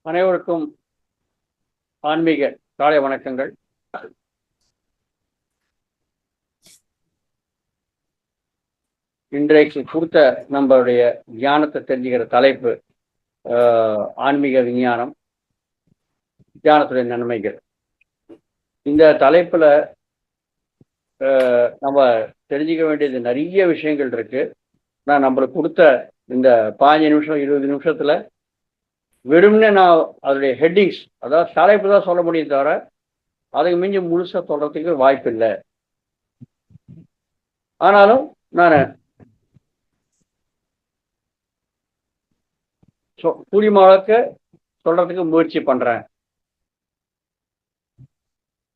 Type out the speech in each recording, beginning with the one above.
அனைவருக்கும் ஆன்மீக காலை வணக்கங்கள். இன்றைக்கு கொடுத்த நம்மளுடைய தியானத்தை தெரிஞ்சுக்கிற தலைப்பு ஆன்மீக விஞ்ஞானம், தியானத்துடைய நன்மைகள். இந்த தலைப்புல நம்ம தெரிஞ்சுக்க வேண்டியது நிறைய விஷயங்கள் இருக்கு. நான் நம்மளுக்கு கொடுத்த இந்த 15 நிமிஷம் 20 நிமிஷத்துல வெறும்னே நான் அதோடைய ஹெட்டிங்ஸ், அதாவது தலைப்பு தான் சொல்ல முடியும் தவிர அதுக்கு மிஞ்சி முழுசா சொல்றதுக்கு வாய்ப்பு இல்லை. ஆனாலும் நான் கூடியமாக்க சொல்றதுக்கு முயற்சி பண்றேன்.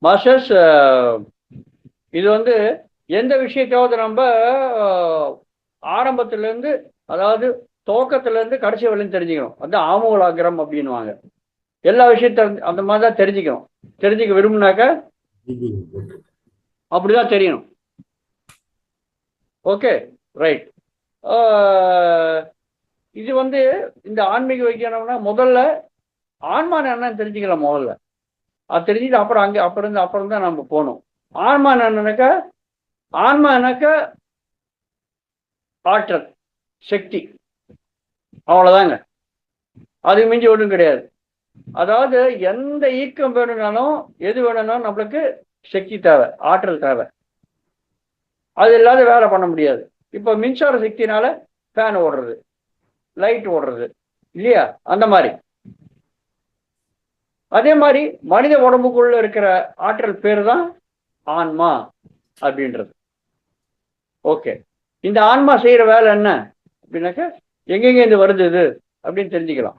மாஸ்டர்ஸ், இது எந்த விஷயத்தாவது நம்ம ஆரம்பத்துல இருந்து, அதாவது துவக்கத்துல இருந்து கடைசி வரையும் தெரிஞ்சுக்கணும். அது ஆமூலாகிரம் அப்படின்வாங்க. எல்லா விஷயத்த அந்த மாதிரி தான் தெரிஞ்சுக்கணும். தெரிஞ்சுக்க விரும்பினாக்க அப்படிதான் தெரியணும். Okay, right. இது இந்த ஆன்மீக விஞ்ஞானம்னா முதல்ல ஆன்மா என்னன்னு தெரிஞ்சுக்கலாம். முதல்ல அது தெரிஞ்சுட்டு அப்புறம் தான் நம்ம போகணும். ஆன்மா என்னன்னாக்கா, ஆன்மா என்னக்கா ஆற்றல், சக்தி, அவ்வளவுதாங்க. அது மிஞ்சி ஒன்றும் கிடையாது. அதாவது எந்த ஈக்கம் வேணும்னாலும் எது வேணும்னாலும் நம்மளுக்கு சக்தி தேவை, ஆற்றல் தேவை. அது இல்லாத வேலை பண்ண முடியாது. இப்ப மின்சார சக்தினால ஃபேன் ஓடுறது, லைட் ஓடுறது இல்லையா? அந்த மாதிரி அதே மாதிரி மனித உடம்புக்குள்ள இருக்கிற ஆற்றல் பேரு தான் ஆன்மா அப்படின்றது. ஓகே, இந்த ஆன்மா செய்யற வேலை என்ன அப்படின்னாக்க எங்கெங்க இது வருது இது அப்படின்னு தெரிஞ்சுக்கலாம்.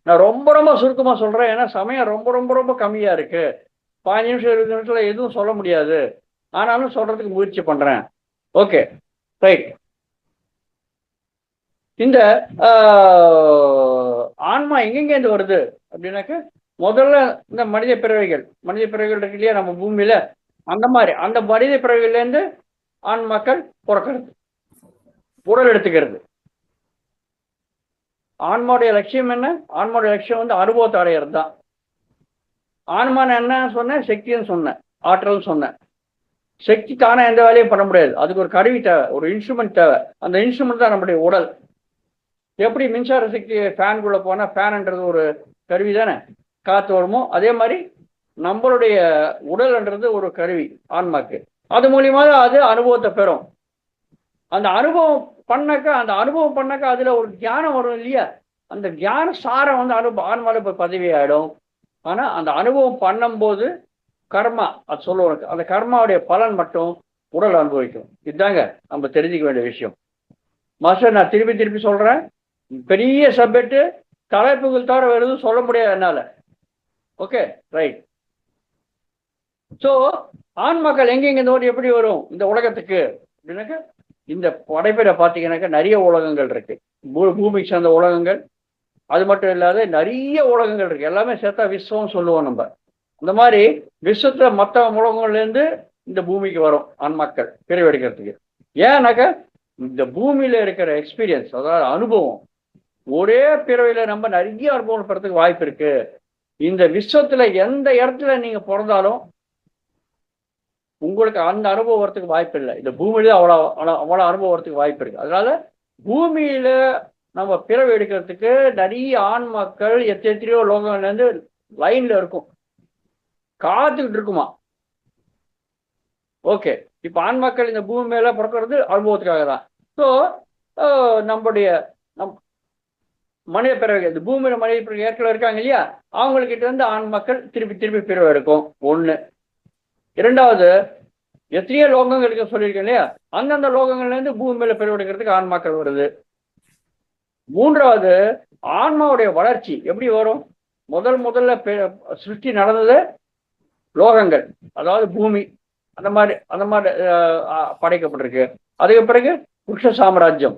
நான் ரொம்ப ரொம்ப சுருக்கமா சொல்றேன், ஏன்னா சமயம் ரொம்ப ரொம்ப ரொம்ப கம்மியா இருக்கு. 15 நிமிஷம் 20 நிமிஷத்துல எதுவும் சொல்ல முடியாது. ஆனாலும் சொல்றதுக்கு முயற்சி பண்றேன். Okay, right. இந்த ஆன்மா எங்கெங்க வருது அப்படின்னாக்க, முதல்ல இந்த மனித பிறவைகள் இருக்கு இல்லையா நம்ம பூமியில, அந்த மனித பிறவைகள்ல இருந்து ஆன்மாக்கள் பிறக்கிறது, உடல் எடுத்துக்கிறது. ஆன்மாவுடைய லட்சியம் என்ன? ஆன்மாவுடைய லட்சியம் அனுபவத்தை அடையிறது தான். ஆன்மான்னு என்ன சொன்னேன்? சக்தின்னு சொன்னேன், ஆற்றல் சொன்னேன். சக்தி தானே எந்த வேலையும் பண்ண முடியாது. அதுக்கு ஒரு கருவி தேவை, ஒரு இன்ஸ்ட்ருமெண்ட் தேவை. அந்த இன்ஸ்ட்ருமெண்ட் தான் நம்முடைய உடல். எப்படி மின்சார சக்தி ஃபேனுக்குள்ள போனா ஃபேன்ன்றது ஒரு கருவி தானே, காத்து வருமோ அதே மாதிரி நம்மளுடைய உடல்ன்றது ஒரு கருவி ஆன்மாக்கு. அது மூலியமா அது அனுபவத்தை பெறும். அந்த அனுபவம் பண்ணாக்கா அதுல ஒரு தியானம் வரும் இல்லையா? அந்த தியான சாரம் ஆன்மால போய் பதவி ஆயிடும். ஆனா அந்த அனுபவம் பண்ணும்போது கர்மா, அது சொல்லுவோம், அந்த கர்மாவுடைய பலன் மட்டும் உடல் அனுபவிக்கும். இதுதாங்க நம்ம தெரிஞ்சுக்க வேண்டிய விஷயம். மாஸ்டர், நான் திருப்பி சொல்றேன், பெரிய சப்ஜெக்ட், தலைப்புகள் தவிர வேறு எதுவும் சொல்ல முடியாது என்னால. Okay, right. ஸோ ஆன்மாக்கள் எங்கெங்க எப்படி வரும் இந்த உலகத்துக்கு அப்படின்னாக்க, இந்த படைப்பில பார்த்தீங்கன்னாக்கா நிறைய உலகங்கள் இருக்கு. பூமிக்கு சேர்ந்த உலகங்கள், அது மட்டும் இல்லாத நிறைய உலகங்கள் இருக்கு. எல்லாமே சேர்த்தா விஸ்வம் சொல்லுவோம் நம்ம. அந்த மாதிரி விஸ்வத்துல மற்ற உலகங்கள்ல இருந்து இந்த பூமிக்கு வரும் ஆன்மாக்கள் பிரிவெடுக்கிறதுக்கு. ஏன்னாக்கா இந்த பூமியில இருக்கிற எக்ஸ்பீரியன்ஸ், அதாவது அனுபவம், ஒரே பிறவையில நம்ம நிறைய அனுபவம் பெறதுக்கு வாய்ப்பு இருக்கு. இந்த விஸ்வத்துல எந்த இடத்துல நீங்க பிறந்தாலும் உங்களுக்கு அந்த அனுபவம் வரத்துக்கு வாய்ப்பு இல்லை. இந்த பூமியில அவ்வளவு அனுபவம் வரத்துக்கு வாய்ப்பு இருக்கு. அதனால பூமியில நம்ம பிறவை எடுக்கிறதுக்கு நிறைய ஆன்மாக்கள் எத்தனையோ லோகங்கள்ல இருந்து லைன்ல இருக்கும், காத்துக்கிட்டு இருக்குமா. ஓகே, இப்ப ஆன்மாக்கள் இந்த பூமி மேல பிறக்கிறது அனுபவத்துக்காக தான். ஸோ நம்முடைய மனித பிறவைகள், இந்த பூமியில மனித பிறகு ஏற்கனவே இருக்காங்க இல்லையா, அவங்கக்கிட்ட இருந்து ஆன்மாக்கள் திருப்பி பிறவை எடுக்கும். ஒண்ணு. இரண்டாவது, எத்தனையோ லோகங்களுக்கு சொல்லியிருக்கேன் இல்லையா, அந்தந்த லோகங்கள்ல இருந்து பூமி மேல பிறவெடுக்கிறதுக்கு ஆன்மாக்கள் வருது. மூன்றாவது, ஆன்மாவுடைய வளர்ச்சி எப்படி வரும்? முதல்ல சிருஷ்டி நடந்தது லோகங்கள், அதாவது பூமி, அந்த மாதிரி படைக்கப்பட்டிருக்கு. அதுக்கு பிறகு விருஷ சாம்ராஜ்யம்,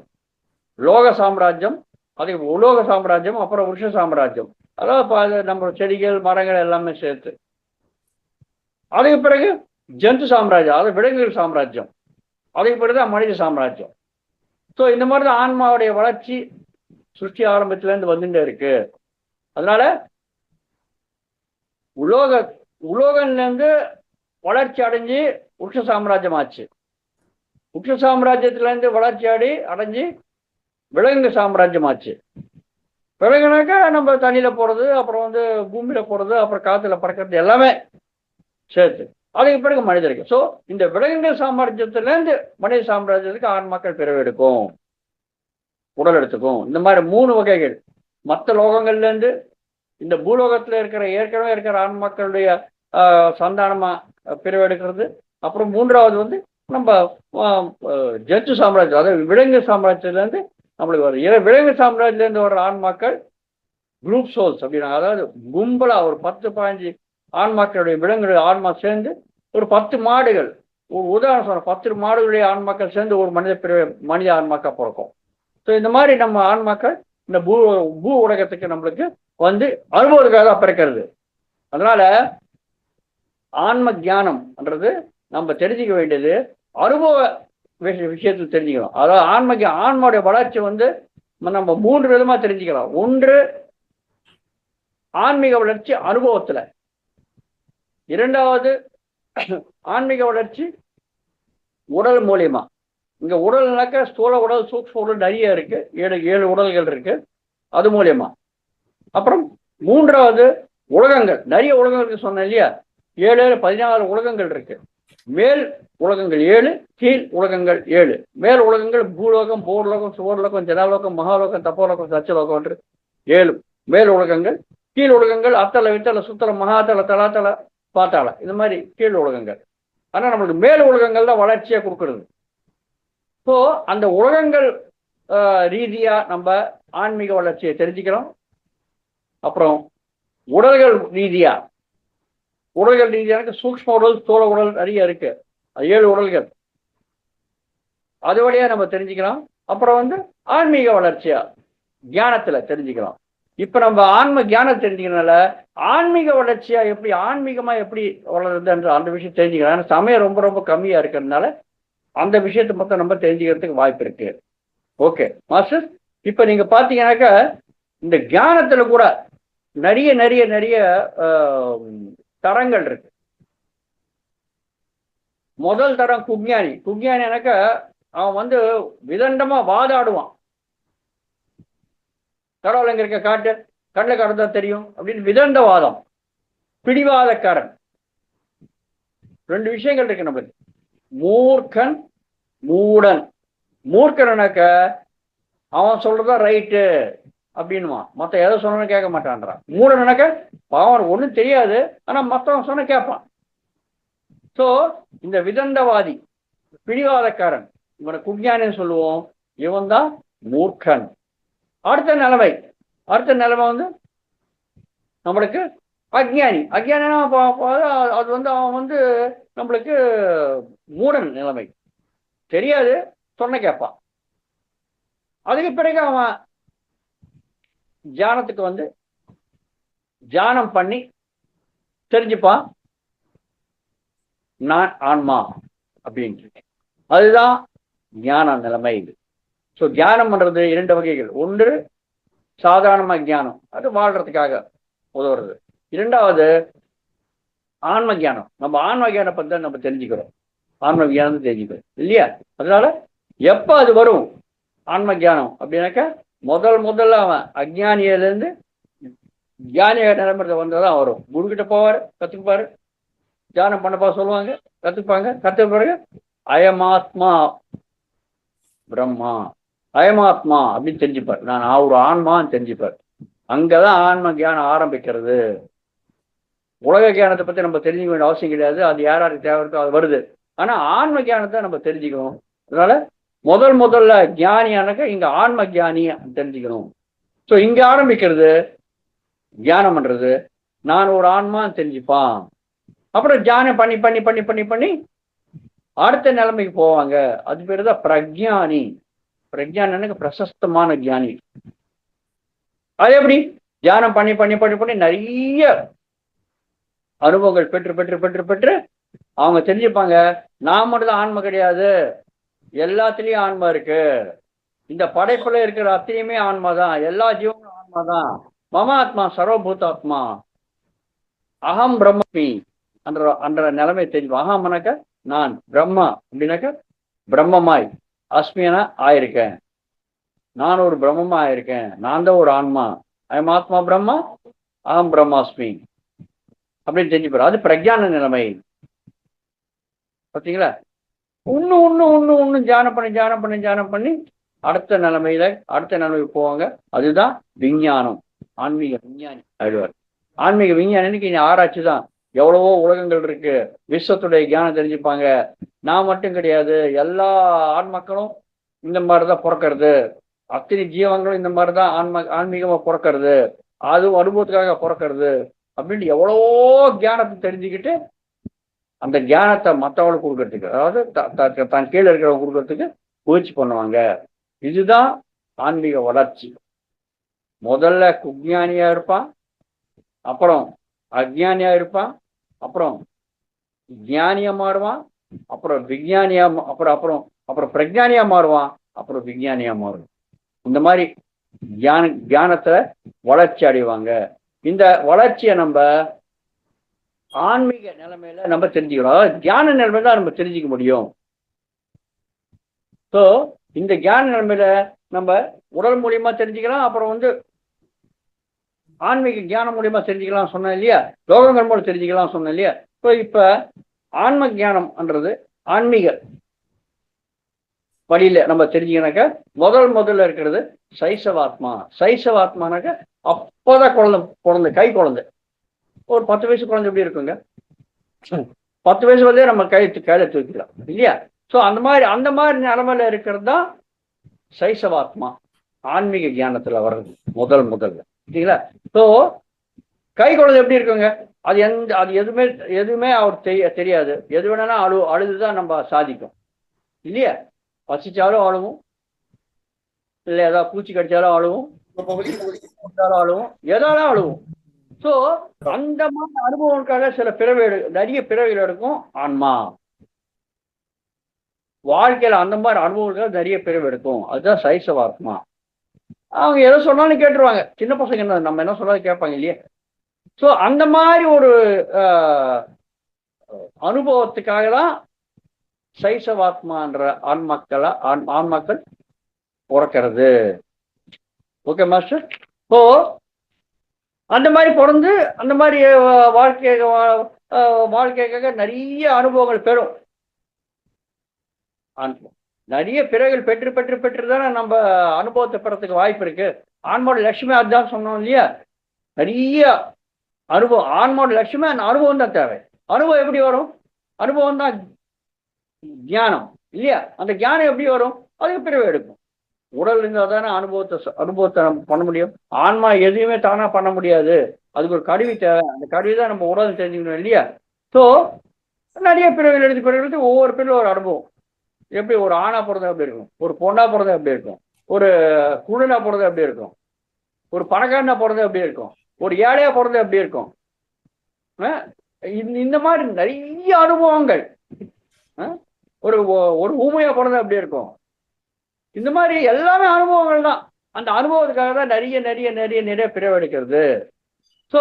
லோக சாம்ராஜ்யம், அதுக்கு உலோக சாம்ராஜ்யம், அப்புறம் விருஷ சாம்ராஜ்யம், அதாவது நம்ம செடிகள் மரங்கள் எல்லாமே சேர்த்து. அதுக்கு பிறகு ஜந்து சாம்ராஜ்யம், அதாவது விலங்குகள் சாம்ராஜ்யம். அதுக்கு பிறகுதான் மனித சாம்ராஜ்யம். ஸோ இந்த மாதிரி தான் ஆன்மாவுடைய வளர்ச்சி சிருஷ்டி ஆரம்பத்திலேருந்து வந்துட்டே இருக்கு. அதனால உலோகன்லேருந்து வளர்ச்சி அடைஞ்சு உட்ச சாம்ராஜ்யம் ஆச்சு. உட்ச சாம்ராஜ்யத்திலேருந்து வளர்ச்சி அடைஞ்சு விலங்கு சாம்ராஜ்யம் ஆச்சு. விலங்குனாக்கா நம்ம தண்ணியில போறது, அப்புறம் பூமியில போறது, அப்புறம் காத்துல பறக்கிறது எல்லாமே சேர்த்து. அதுக்கு பிறகு மனிதருக்கு. ஸோ இந்த விலங்குகள் சாம்ராஜ்யத்திலேருந்து மனித சாம்ராஜ்யத்துக்கு ஆன்மாக்கள் பிறகு எடுக்கும், உடல் எடுத்துக்கும். இந்த மாதிரி 3 வகைகள். மற்ற லோகங்கள்லேருந்து இந்த பூலோகத்தில் ஏற்கனவே இருக்கிற ஆன்மாக்களுடைய சந்தானமா பிரிவெடுக்கிறது. அப்புறம் 3வது நம்ம ஜந்து சாம்ராஜ்யம், அதாவது விலங்கு சாம்ராஜ்யத்திலேருந்து நம்மளுக்கு வரும். விலங்கு சாம்ராஜ்யத்திலேருந்து வர்ற ஆன்மாக்கள் குரூப் சோல்ஸ் அப்படின்னா, அதாவது கும்பலா ஒரு 10-15 ஆன்மாக்களுடைய விலங்குடைய ஆன்மா சேர்ந்து ஒரு 10 மாடுகள், ஒரு உதாரணம் சொல்ற 10 மாடுகளுடைய ஆன்மாக்கள் சேர்ந்து ஒரு மனித ஆன்மாக்கா பிறக்கும். ஸோ இந்த மாதிரி நம்ம ஆன்மாக்கள் இந்த பூ உலகத்துக்கு நம்மளுக்கு அனுபவத்துக்காக பிறக்கிறது. அதனால ஆன்ம தியானம்ன்றது நம்ம தெரிஞ்சுக்க வேண்டியது அனுபவ விஷயத்தில் தெரிஞ்சுக்கலாம். அதாவது ஆன்மாவுடைய வளர்ச்சி நம்ம 3 விதமா தெரிஞ்சுக்கலாம். ஒன்று ஆன்மீக வளர்ச்சி அனுபவத்துல, 2வது ஆன்மீக வளர்ச்சி உடல் மூலியமா. இங்க உடல்னாக்க ஸ்தூல உடல், சூக்ஷ்ம உடல் நிறைய இருக்கு, 7 உடல்கள் இருக்கு, அது மூலியமா. அப்புறம் 3வது உலகங்கள், நிறைய உலகங்களுக்கு சொன்னேன் இல்லையா, 14 உலகங்கள் இருக்கு. மேல் உலகங்கள் 7, கீழ் உலகங்கள் 7. மேல் உலகங்கள் பூலோகம், போர்லோகம், சுவர்லோகம், ஜனலோகம், மகாலோகம், தப்போலோகம், சச்சலோகம் என்று 7 மேல் உலகங்கள். கீழ் உலகங்கள் அத்தல, வித்தல, சுத்தல, மகாத்தல, தலாத்தல, பாத்தாள, இந்த மாதிரி கீழ் உலகங்கள். ஆனா நம்மளுக்கு மேல் உலகங்கள் தான் வளர்ச்சியா கொடுக்கறது. ஸோ அந்த உலகங்கள் ரீதியா நம்ம ஆன்மீக வளர்ச்சியை தெரிஞ்சுக்கிறோம். அப்புறம் உடல்கள் ரீதியாக சூக்ஷ்ம உடல், ஸ்தூல உடல் நிறைய இருக்கு, 7 உடல்கள், அது வழியா நம்ம தெரிஞ்சுக்கலாம். அப்புறம் ஆன்மீக வளர்ச்சியா தியானத்துல தெரிஞ்சுக்கலாம். இப்ப நம்ம ஆன்ம தியானம் தெரிஞ்சுக்கிறதுனால ஆன்மீக வளர்ச்சியா ஆன்மீகமா எப்படி வளருதுன்ற அந்த விஷயம் தெரிஞ்சுக்கலாம். ஏன்னா சமயம் ரொம்ப ரொம்ப கம்மியா இருக்கிறதுனால அந்த விஷயத்தை மொத்தம் நம்ம தெரிஞ்சுக்கிறதுக்கு வாய்ப்பு இருக்கு. ஓகே மாஸ்டர், இப்ப நீங்க பாத்தீங்கன்னாக்கா இந்த தியானத்துல கூட நிறைய நிறைய நிறைய தரங்கள் இருக்கு. முதல் தரம் குக்ஞானி. குக்ஞானினாக்கா அவன் விதண்டமா வாதாடுவான். கடவுள் எங்க இருக்க காட்டு, கண்ணில் காட்டுதான் தெரியும் அப்படின்னு விதண்டவாதம். பிடிவாதக்காரன். 2 விஷயங்கள் இருக்கு நம்மளுக்கு, மூர்க்கன், மூடன். மூர்க்கனாக்க அவன் சொல்றதா ரைட்டு அப்படின்னுவான், மற்ற எதை சொன்னு கேட்க மாட்டான்றான். மூடனாக்க அவன் ஒன்றும் தெரியாது, ஆனா மற்றவன் சொன்ன கேட்பான். ஸோ இந்த விதண்டவாதி, பிடிவாதக்காரன், இவனை குக்ஞானின்னு சொல்லுவோம். இவன் தான் மூர்க்கன். அடுத்த நிலைமை நம்மளுக்கு அஜ்ஞானி. அஜ்ஞானினா அது அவன் நம்மளுக்கு மூடன் நிலைமை, தெரியாது, சொன்ன கேட்பான். அதுக்கு பிறகு அவன் தியானத்துக்கு தியானம் பண்ணி தெரிஞ்சுப்பான், நான் ஆன்மா அப்படின்ட்டு. அதுதான் ஞான நிலைமை. இது ஸோ தியானம் பண்றது 2 வகைகள். ஒன்று சாதாரணமா தியானம், அது வாழ்றதுக்காக உதவுறது. 2வது ஆன்ம தியானம். நம்ம ஆன்ம தியானம் பத்தி நம்ம தெரிஞ்சுக்கிறோம், ஆன்ம தியானம் தெரிஞ்சுக்கிறோம் இல்லையா. அதனால எப்ப அது வரும் ஆன்ம தியானம் அப்படின்னாக்க முதல்ல அவன் அஜ்ஞானியிலேருந்து தியானிய நிலைமை வந்ததான் வரும். குருக்கிட்ட போவார், கத்துக்குப்பாரு, தியானம் பண்ணப்பா சொல்லுவாங்க, கத்துப்பாங்க. கத்துக்க பிறகு அயமாத்மா பிரம்மா, அயமாத்மா அப்படின்னு தெரிஞ்சுப்பார், நான் ஒரு ஆன்மான்னு தெரிஞ்சுப்பார். அங்கதான் ஆன்ம தியானம் ஆரம்பிக்கிறது. உலக தியானத்தை பத்தி நம்ம தெரிஞ்சுக்க வேண்டிய அவசியம் கிடையாது, அது யாருக்கு தேவை இருக்கோ அது வருது. ஆனா ஆன்ம தியானத்தை நம்ம தெரிஞ்சுக்கணும். அதனால முதல்ல தியானியானாக்க இங்க ஆன்ம தியானிய தெரிஞ்சுக்கணும். ஸோ இங்க ஆரம்பிக்கிறது தியானம் பண்றது, நான் ஒரு ஆன்மான்னு தெரிஞ்சுப்பான். அப்புறம் தியானம் பண்ணி பண்ணி பண்ணி பண்ணி பண்ணி அடுத்த நிலைமைக்கு போவாங்க. அது பேரு தான் பிரஜானி. பிரஜானனுக்கு பிரசஸ்தமான தியானி. அது எப்படி தியானம் பண்ணி பண்ணி பண்ணி பண்ணி நிறைய அனுபவங்கள் பெற்று பெற்று பெற்று பெற்று அவங்க தெரிஞ்சுப்பாங்க, நான் மட்டும் தான் ஆன்மா கிடையாது, எல்லாத்துலயும் ஆன்மா இருக்கு, இந்த படைப்புல இருக்கிற அத்தனையுமே ஆன்மா தான், எல்லா ஜீவனும் ஆன்மா தான், மம ஆத்மா சர்வபூதாத்மா, அகம் பிரம்மி என்ற என்ற நிலைமை தெரியும். அகம்னாக்க நான், பிரம்மா அப்படின்னாக்க பிரம்மமாய், அஸ்மியனா ஆயிருக்கேன், நான் ஒரு பிரம்மமா ஆயிருக்கேன், நான் தான் ஒரு ஆன்மா, ஐம் ஆத்மா பிரம்மா அகம் பிரம்மாஸ்மி அப்படின்னு தெரிஞ்சுக்கிறோம். அது பிரஜான நிலைமை. பார்த்தீங்களா? இன்னும் இன்னும் இன்னும் இன்னும் தியானம் பண்ணி அடுத்த நிலைமைக்கு போவாங்க. அதுதான் விஞ்ஞானம். ஆன்மீக விஞ்ஞானி ஆயிடுவார். ஆன்மீக விஞ்ஞானிக்கு இனி ஆராய்ச்சி தான். எவ்வளவோ உலகங்கள் இருக்கு, விஸ்வத்துடைய ஞானம் தெரிஞ்சுப்பாங்க. நான் மட்டும் கிடையாது, எல்லா ஆன்மக்களும் இந்த மாதிரிதான் பிறக்கிறது, அத்தனை ஜீவங்களும் இந்த மாதிரிதான் ஆன்மீகமா பிறக்கிறது, அதுவும் அனுபவத்துக்காக பிறக்கிறது அப்படின்னு எவ்வளவோ ஞானத்தை தெரிஞ்சுக்கிட்டு அந்த ஞானத்தை மற்றவங்களுக்கு கொடுக்கறதுக்கு, அதாவது தான் கீழே இருக்கிறவங்க கொடுக்கறதுக்கு முயற்சி பண்ணுவாங்க. இதுதான் ஆன்மீக வளர்ச்சி. முதல்ல குஜானியா இருப்பான், அப்புறம் அஜ்ஞானியா இருப்பான், அப்புறம் ஞானியா மாறுவான், அப்புறம் விஞ்ஞானியா, அப்புறம் அப்புறம் அப்புறம் பிரஜானியா மாறுவான், அப்புறம் விஞ்ஞானியா மாறுவான். இந்த மாதிரி ஞானத்தை வளர்ச்சி அடைவாங்க. இந்த வளர்ச்சியை நம்ம ஆன்மீக நிலைமையில நம்ம தெரிஞ்சுக்கிறோம். அதாவது தியான நிலைமையில தான் நம்ம தெரிஞ்சுக்க முடியும். ஸோ இந்த தியான நிலைமையில நம்ம உடல் மூலியமா தெரிஞ்சுக்கலாம், அப்புறம் ஆன்மீக ஞானம் மூலியமா தெரிஞ்சுக்கலாம் சொன்னேன் இல்லையா, லோகங்கள் மூலம் தெரிஞ்சுக்கலாம் சொன்னேன் இல்லையா. ஸோ இப்ப ஆன்ம ஞானம்ன்றது ஆன்மீக வழியில நம்ம தெரிஞ்சுக்கனாக்க முதல்ல இருக்கிறது சைசவாத்மா. சைசவாத்மானாக்க அப்போதான் குழந்தை கை குழந்தை. ஒரு 10 வயசு குழந்தை எப்படி இருக்குங்க? 10 வயசு வந்தே நம்ம கையில தூக்கிக்கலாம் இல்லையா. ஸோ அந்த மாதிரி நிலைமையில இருக்கிறது தான் சைசவாத்மா, ஆன்மீக ஞானத்துல வர்றது முதல்ல சரிங்களா. ஸோ கை குழந்தை எப்படி இருக்குங்க? அது எதுவுமே அவர் தெரியாது. எது வேணாலும் அழுதுதான் நம்ம சாதிக்கும் இல்லையா. பசிச்சாலும் அழுவும், இல்லை ஏதாவது பூச்சி கடிச்சாலும் அழுவும், அழுவும், எதாலும் அழுவும். ஸோ அந்த மாதிரி அனுபவங்களுக்காக சில நிறைய பிறவிகள் எடுக்கும் ஆன்மா. வாழ்க்கையில அந்த மாதிரி அனுபவங்களுக்காக நிறைய பிறவி எடுக்கும். அதுதான் சைசவாத்மா. அவங்க எதை சொன்னாலும் கேட்டுருவாங்க. சின்ன பசங்க நம்ம என்ன சொன்னாலும் கேட்பாங்க இல்லையா. ஸோ அந்த மாதிரி ஒரு அனுபவத்துக்காக தான் சைசவாத்மான்ற ஆன்மாக்கள் பிறக்கிறது. Okay master. ஸோ அந்த மாதிரி பிறந்து அந்த மாதிரி வாழ்க்கைக்காக நிறைய அனுபவங்கள் பெறும். நிறைய பிறகுகள் பெற்று தானே நம்ம அனுபவத்தை பெறத்துக்கு வாய்ப்பு இருக்கு. ஆன்மோட லட்சுமி அதுதான் சொன்னோம் இல்லையா. நிறைய அனுபவம், ஆன்மோட லட்சுமி அந்த அனுபவம் தான் தேவை. அனுபவம் எப்படி வரும்? அனுபவம் தான் ஞானம் இல்லையா. அந்த ஞானம் எப்படி வரும்? அதுக்கு பிறகு எடுக்கும். உடல் இருந்தால் தானே அனுபவத்தை நம்ம பண்ண முடியும். ஆன்மா எதையுமே தானா பண்ண முடியாது, அதுக்கு ஒரு கருவி தேவை. அந்த கருவி தான் நம்ம உடல் தெரிஞ்சுக்கணும் இல்லையா. ஸோ நிறைய பிறவிகள் எடுத்து ஒவ்வொரு பிறகு ஒரு அனுபவம். எப்படி ஒரு ஆணா பிறந்தா எப்படி இருக்கும், ஒரு பொண்ணா பிறந்தா எப்படி இருக்கும், ஒரு குழுனா பிறந்தா எப்படி இருக்கும், ஒரு பணக்காரனா பிறந்தா எப்படி இருக்கும், ஒரு ஏழையா பிறந்தா எப்படி இருக்கும். இந்த மாதிரி நிறைய அனுபவங்கள். ஒரு ஊமையா பிறந்தா எப்படி இருக்கும். இந்த மாதிரி எல்லாமே அனுபவங்கள் தான். அந்த அனுபவத்துக்காக தான் நிறைய நிறைய நிறைய நிறைய பிறவி எடுக்கிறது. ஸோ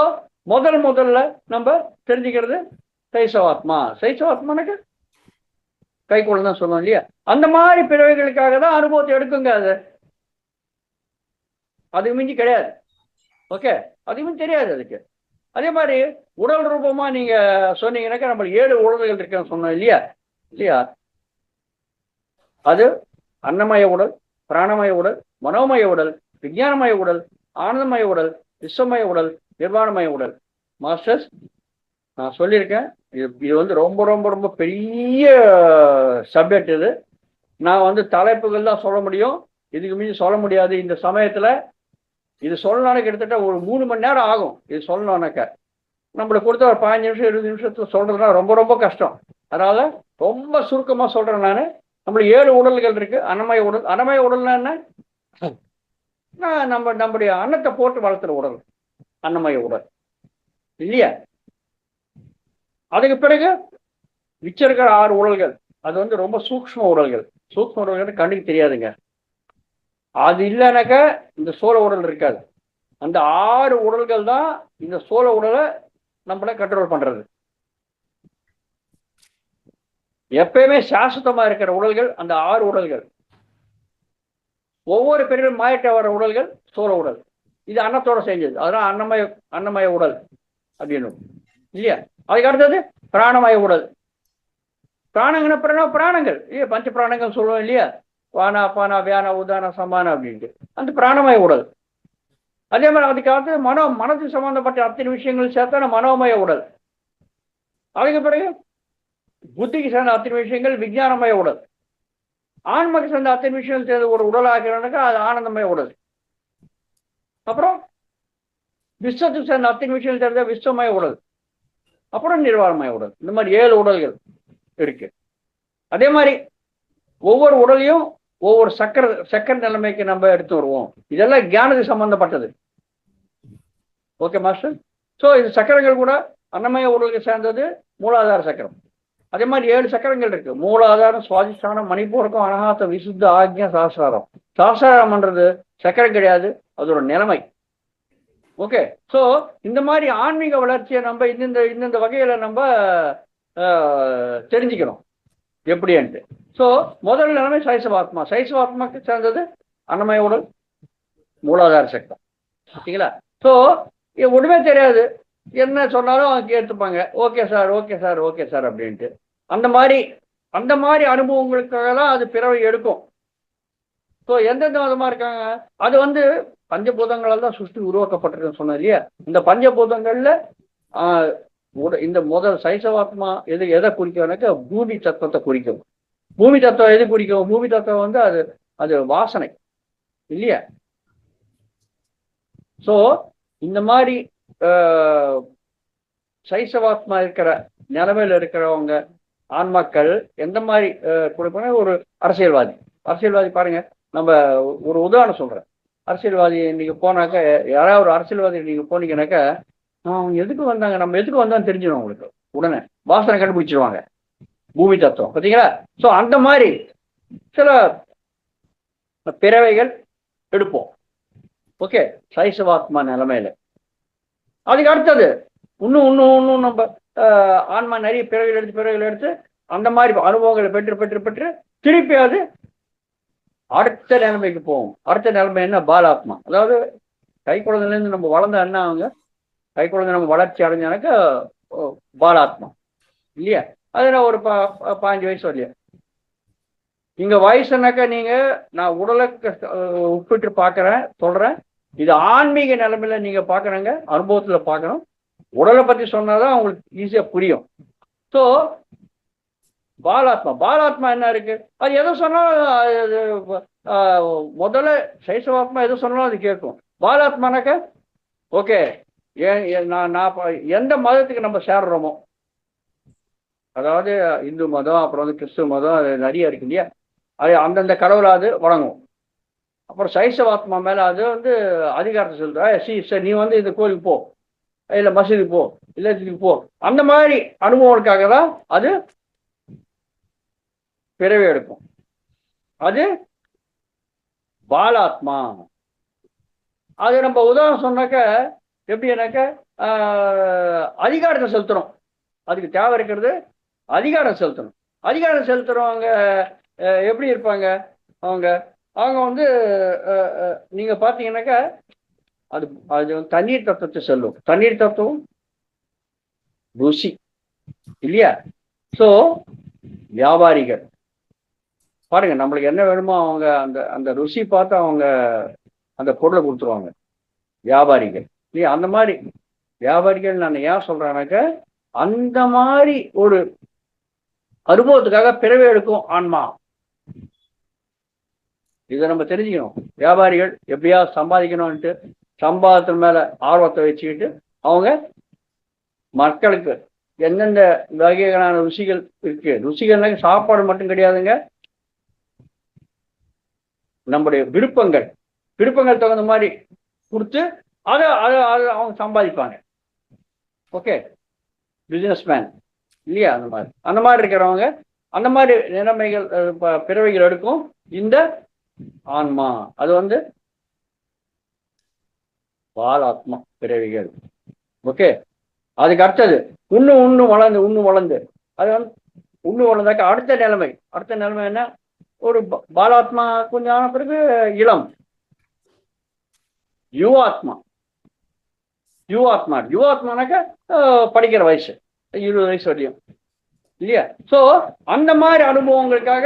முதல்ல நம்ம தெரிஞ்சுக்கிறது சைசவாத்மானுக்கு கை குழந்தை தான் சொல்லுவோம் இல்லையா. அந்த மாதிரி பிறவைகளுக்காக தான் அனுபவத்தை எடுக்குங்க. அது மிஞ்சி கிடையாது. ஓகே, அது மிஞ்சி தெரியாது அதுக்கு. அதே மாதிரி உடல் ரூபமா நீங்க சொன்னீங்கன்னாக்கா நம்மளுக்கு 7 உடல்கள் இருக்குன்னு சொன்னோம் இல்லையா. அது அன்னமய உடல், பிராணமய உடல், மனோமய உடல், விஞ்ஞானமய உடல், ஆனந்தமய உடல், விஸ்வமய உடல், நிர்வாணமய உடல். மாஸ்டர்ஸ், நான் சொல்லியிருக்கேன், இது ரொம்ப ரொம்ப ரொம்ப பெரிய சப்ஜெக்ட். இது நான் தலைப்புகள் தான் சொல்ல முடியும், இதுக்கு மீறி சொல்ல முடியாது இந்த சமயத்துல. இது சொல்லணும்னா கிட்டத்தட்ட ஒரு 3 மணி நேரம் ஆகும். இது சொல்லணும்னாக்க நம்மளுக்கு கொடுத்த ஒரு 15 நிமிஷம் 20 நிமிஷத்துல சொல்றதுனா ரொம்ப ரொம்ப கஷ்டம். அதனால ரொம்ப சுருக்கமா சொல்றேன் நான். நம்மளுக்கு 7 உடல்கள் இருக்கு. அன்னமய உடல். அன்னமய உடல்னா என்ன? நம்முடைய அன்னத்தை போட்டு வளர்த்துற உடல் அன்னமய உடல் இல்லையா. அதுக்கு பிறகு மிச்சம் இருக்கிற 6 உடல்கள் அது ரொம்ப சூக்ஷ்ம உடல்கள். சூக்ஷ்ம உடல்கள் கண்ணுக்கு தெரியாதுங்க. அது இல்லைனாக்கா இந்த சோழ உடல் இருக்காது. அந்த 6 உடல்கள் தான் இந்த சோழ உடலை நம்மள கண்ட்ரோல் பண்றது. எப்பயுமே சாஸ்வதமா இருக்கிற உடல்கள் அந்த 6 உடல்கள். ஒவ்வொரு பிரிவிலும் மாயிட்ட வர உடல்கள் சோழ உடல். இது அன்னத்தோட செஞ்சது. அதெல்லாம் அன்னமய உடல் அப்படின்னு இல்லையா. அதுக்கு அடுத்தது பிராணமய உடல். பிராணங்கிற பிராணங்கள் இல்லையா, பஞ்ச பிராணங்கள் சொல்லுவோம் இல்லையா, வானா பானா வியானா உதானா சமானா அப்படின்ட்டு. அந்த பிராணமய உடல். அதே மாதிரி அதுக்காக மனதுக்கு சம்பந்தப்பட்ட அத்தனை விஷயங்கள் சேர்த்தா மனோமய உடல். அதுக்கு பிறகு புத்திக்கு சேர்ந்த அத்தனை விஷயங்கள் விஞ்ஞானமய உடல். ஆன்மக்கு சேர்ந்த அத்தனை விஷயங்கள் சேர்ந்த ஒரு உடல் ஆகிறனாக்கா அது ஆனந்தமய உடல். அப்புறம் விஸ்வத்துக்கு சேர்ந்த அத்தனை விஷயங்கள் சேர்ந்த விஸ்வமய உடல். அப்புறம் நிர்வாணமய உடல். இந்த மாதிரி 7 உடல்கள் இருக்கு. அதே மாதிரி ஒவ்வொரு உடலையும் ஒவ்வொரு சக்கர நிலைமைக்கு நம்ம எடுத்து வருவோம். இதெல்லாம் ஞானத்துக்கு சம்பந்தப்பட்டது. Okay master. ஸோ இது சக்கரங்கள் கூட அன்னமய உடலுக்கு சேர்ந்தது மூலாதார சக்கரம். அதே மாதிரி 7 சக்கரங்கள் இருக்கு. மூலாதாரம், சுவாதிஷ்டானம், மணிப்பூரகம், அனகாத்த, விசுத்த, ஆக்ஞா, சாஸ்திரம். சாஸ்திரம்ன்றது சக்கரம் கிடையாது, அது ஒரு நிலைமை. ஓகே. ஸோ இந்த மாதிரி ஆன்மீக வளர்ச்சியை நம்ம இந்தந்த வகையில நம்ம தெரிஞ்சுக்கணும் எப்படின்ட்டு. ஸோ முதல் நிலைமை சைசவாத்மா. சைசவாத்மாக்கு சேர்ந்தது அன்னமய உடல், மூலாதார சக்கரம். சரிங்களா. ஸோ ஒன்றுமே தெரியாது, என்ன சொன்னாலும் அவங்க கேட்டுப்பாங்க. Okay sir, okay sir, okay sir அப்படின்ட்டு. அந்த மாதிரி அனுபவங்களுக்காக தான் அது பிறவை எடுக்கும். ஸோ எந்தெந்த விதமா இருக்காங்க, அது பஞ்சபூதங்களால் தான் சுஷ்டி உருவாக்கப்பட்டிருக்குன்னு சொன்னேன் இல்லையா. இந்த பஞ்சபூதங்கள்ல இந்த முதல் சைசவாத்மா எதை குறிக்கும்னாக்க பூமி தத்துவத்தை குறிக்கும். பூமி தத்துவம் எது குறிக்கும்? பூமி தத்துவம் அது வாசனை இல்லையா. ஸோ இந்த மாதிரி சைசவாத்மா இருக்கிற நிலைமையில இருக்கிறவங்க ஆன்மாக்கள் எந்த மாதிரி கொடுப்பாங்க? ஒரு அரசியல்வாதி பாருங்க. நம்ம ஒரு உதாரணம் சொல்றேன். அரசியல்வாதி நீங்க போனாக்க, யாராவது ஒரு அரசியல்வாதி நீங்க போனீங்கன்னாக்க, அவங்க எதுக்கு வந்தாங்க, நம்ம எதுக்கு வந்தான்னு தெரிஞ்சிடும் உங்களுக்கு. உடனே வாசனை கண்டுபிடிச்சிருவாங்க. பூமி தத்துவம் பார்த்தீங்களா. ஸோ அந்த மாதிரி சில பிறவைகள் எடுப்போம். ஓகே, சைசவாத்மா நிலைமையில. அதுக்கு அடுத்தது இன்னும் நம்ம ஆன்மா நிறைய பிறவிகள் எடுத்து அந்த மாதிரி அனுபவங்களை பெற்று திருப்பி அது அடுத்த நிலைமைக்கு போகும். அடுத்த நிலைமை என்ன? பாலாத்மா. அதாவது கை குழந்தைலேருந்து நம்ம வளர்ந்த என்ன அவங்க கை குழந்தை நம்ம வளர்ச்சி அடைஞ்சானாக்கா பாலாத்மா இல்லையா. அது ஒரு 15 வயசு வரலையா. இங்க வயசுனாக்கா நான் உடலை ஒப்பிட்டு சொல்றேன். இது ஆன்மீக நிலைமையில நீங்க பாக்குறங்க, அனுபவத்துல பார்க்கணும். உடலை பத்தி சொன்னாதான் உங்களுக்கு ஈஸியா புரியும். ஸோ பாலாத்மா என்ன இருக்கு? அது எதை சொன்னாலும் முதல்ல சைசவாத்மா எதை சொன்னாலும் அது கேட்கும். பாலாத்மானாக்க ஓகே, நான் எந்த மதத்துக்கு நம்ம சேர்றோமோ, அதாவது இந்து மதம், அப்புறம் கிறிஸ்துவ மதம், அது நிறைய இருக்கு இல்லையா. அது அந்தந்த கடவுளாவது வழங்கும். அப்புறம் சைசவாத்மா மேல அது அதிகாரத்தை சொல்ற, நீ இந்த கோயிலுக்கு போ, இல்ல மசூதிக்கு போ, இல்ல இதுக்கு போ. அந்த மாதிரி அனுபவங்களுக்காக தான் அது பிறவி எடுக்கும். அது பாலாத்மா. அது நம்ம உதாரணம் சொன்னாக்க எப்படின்னாக்க அதிகாரத்தை செலுத்தணும். அதுக்கு தேவை இருக்கிறது அதிகாரம் செலுத்தணும். அதிகாரம் செலுத்துறவங்க எப்படி இருப்பாங்க? அவங்க நீங்க பாத்தீங்கன்னாக்கா அது தண்ணீர் தத்துவத்தை செல்லும். தண்ணீர் தத்துவம் ருசி இல்லையா. ஸோ வியாபாரிகள் பாருங்க, நம்மளுக்கு என்ன வேணுமோ அவங்க அந்த ருசி பார்த்து அவங்க அந்த பொருளை கொடுத்துருவாங்க. வியாபாரிகள் இல்லையா. அந்த மாதிரி வியாபாரிகள் நான் ஏன் சொல்றேன்னாக்க, அந்த மாதிரி ஒரு அனுபவத்துக்காக பிறவி எடுக்கும் ஆன்மா. இதை நம்ம தெரிஞ்சுக்கணும். வியாபாரிகள் எப்படியா சம்பாதிக்கணும்ட்டு சம்பாதத்தின் மேல ஆர்வத்தை வச்சுக்கிட்டு அவங்க மக்களுக்கு எந்தெந்த வகைகளான ருசிகள் இருக்கு. ருசிகள்னாக்க சாப்பாடு மட்டும் கிடையாதுங்க, நம்முடைய விருப்பங்கள் தகுந்த மாதிரி கொடுத்து அதை அவங்க சம்பாதிப்பாங்க. ஓகே, பிசினஸ் மேன் இல்லையா. அந்த மாதிரி இருக்கிறவங்க அந்த மாதிரி நிலைமைகள் பிறவைகள் எடுக்கும் இந்த ஆன்மா. அது பாலாத்மா பிறவிகள். ஓகே, அதுக்கு அடுத்தது இன்னும் வளர்ந்து அது வந்து இன்னும் வளர்ந்தாக்க அடுத்த நிலைமை என்ன? ஒரு பாலாத்மா கொஞ்சம் ஆன பிறகு இளம் யுவாத்மானாக்க படிக்கிற வயசு 20 வயசு வரையும் இல்லையா? சோ அந்த மாதிரி அனுபவங்களுக்காக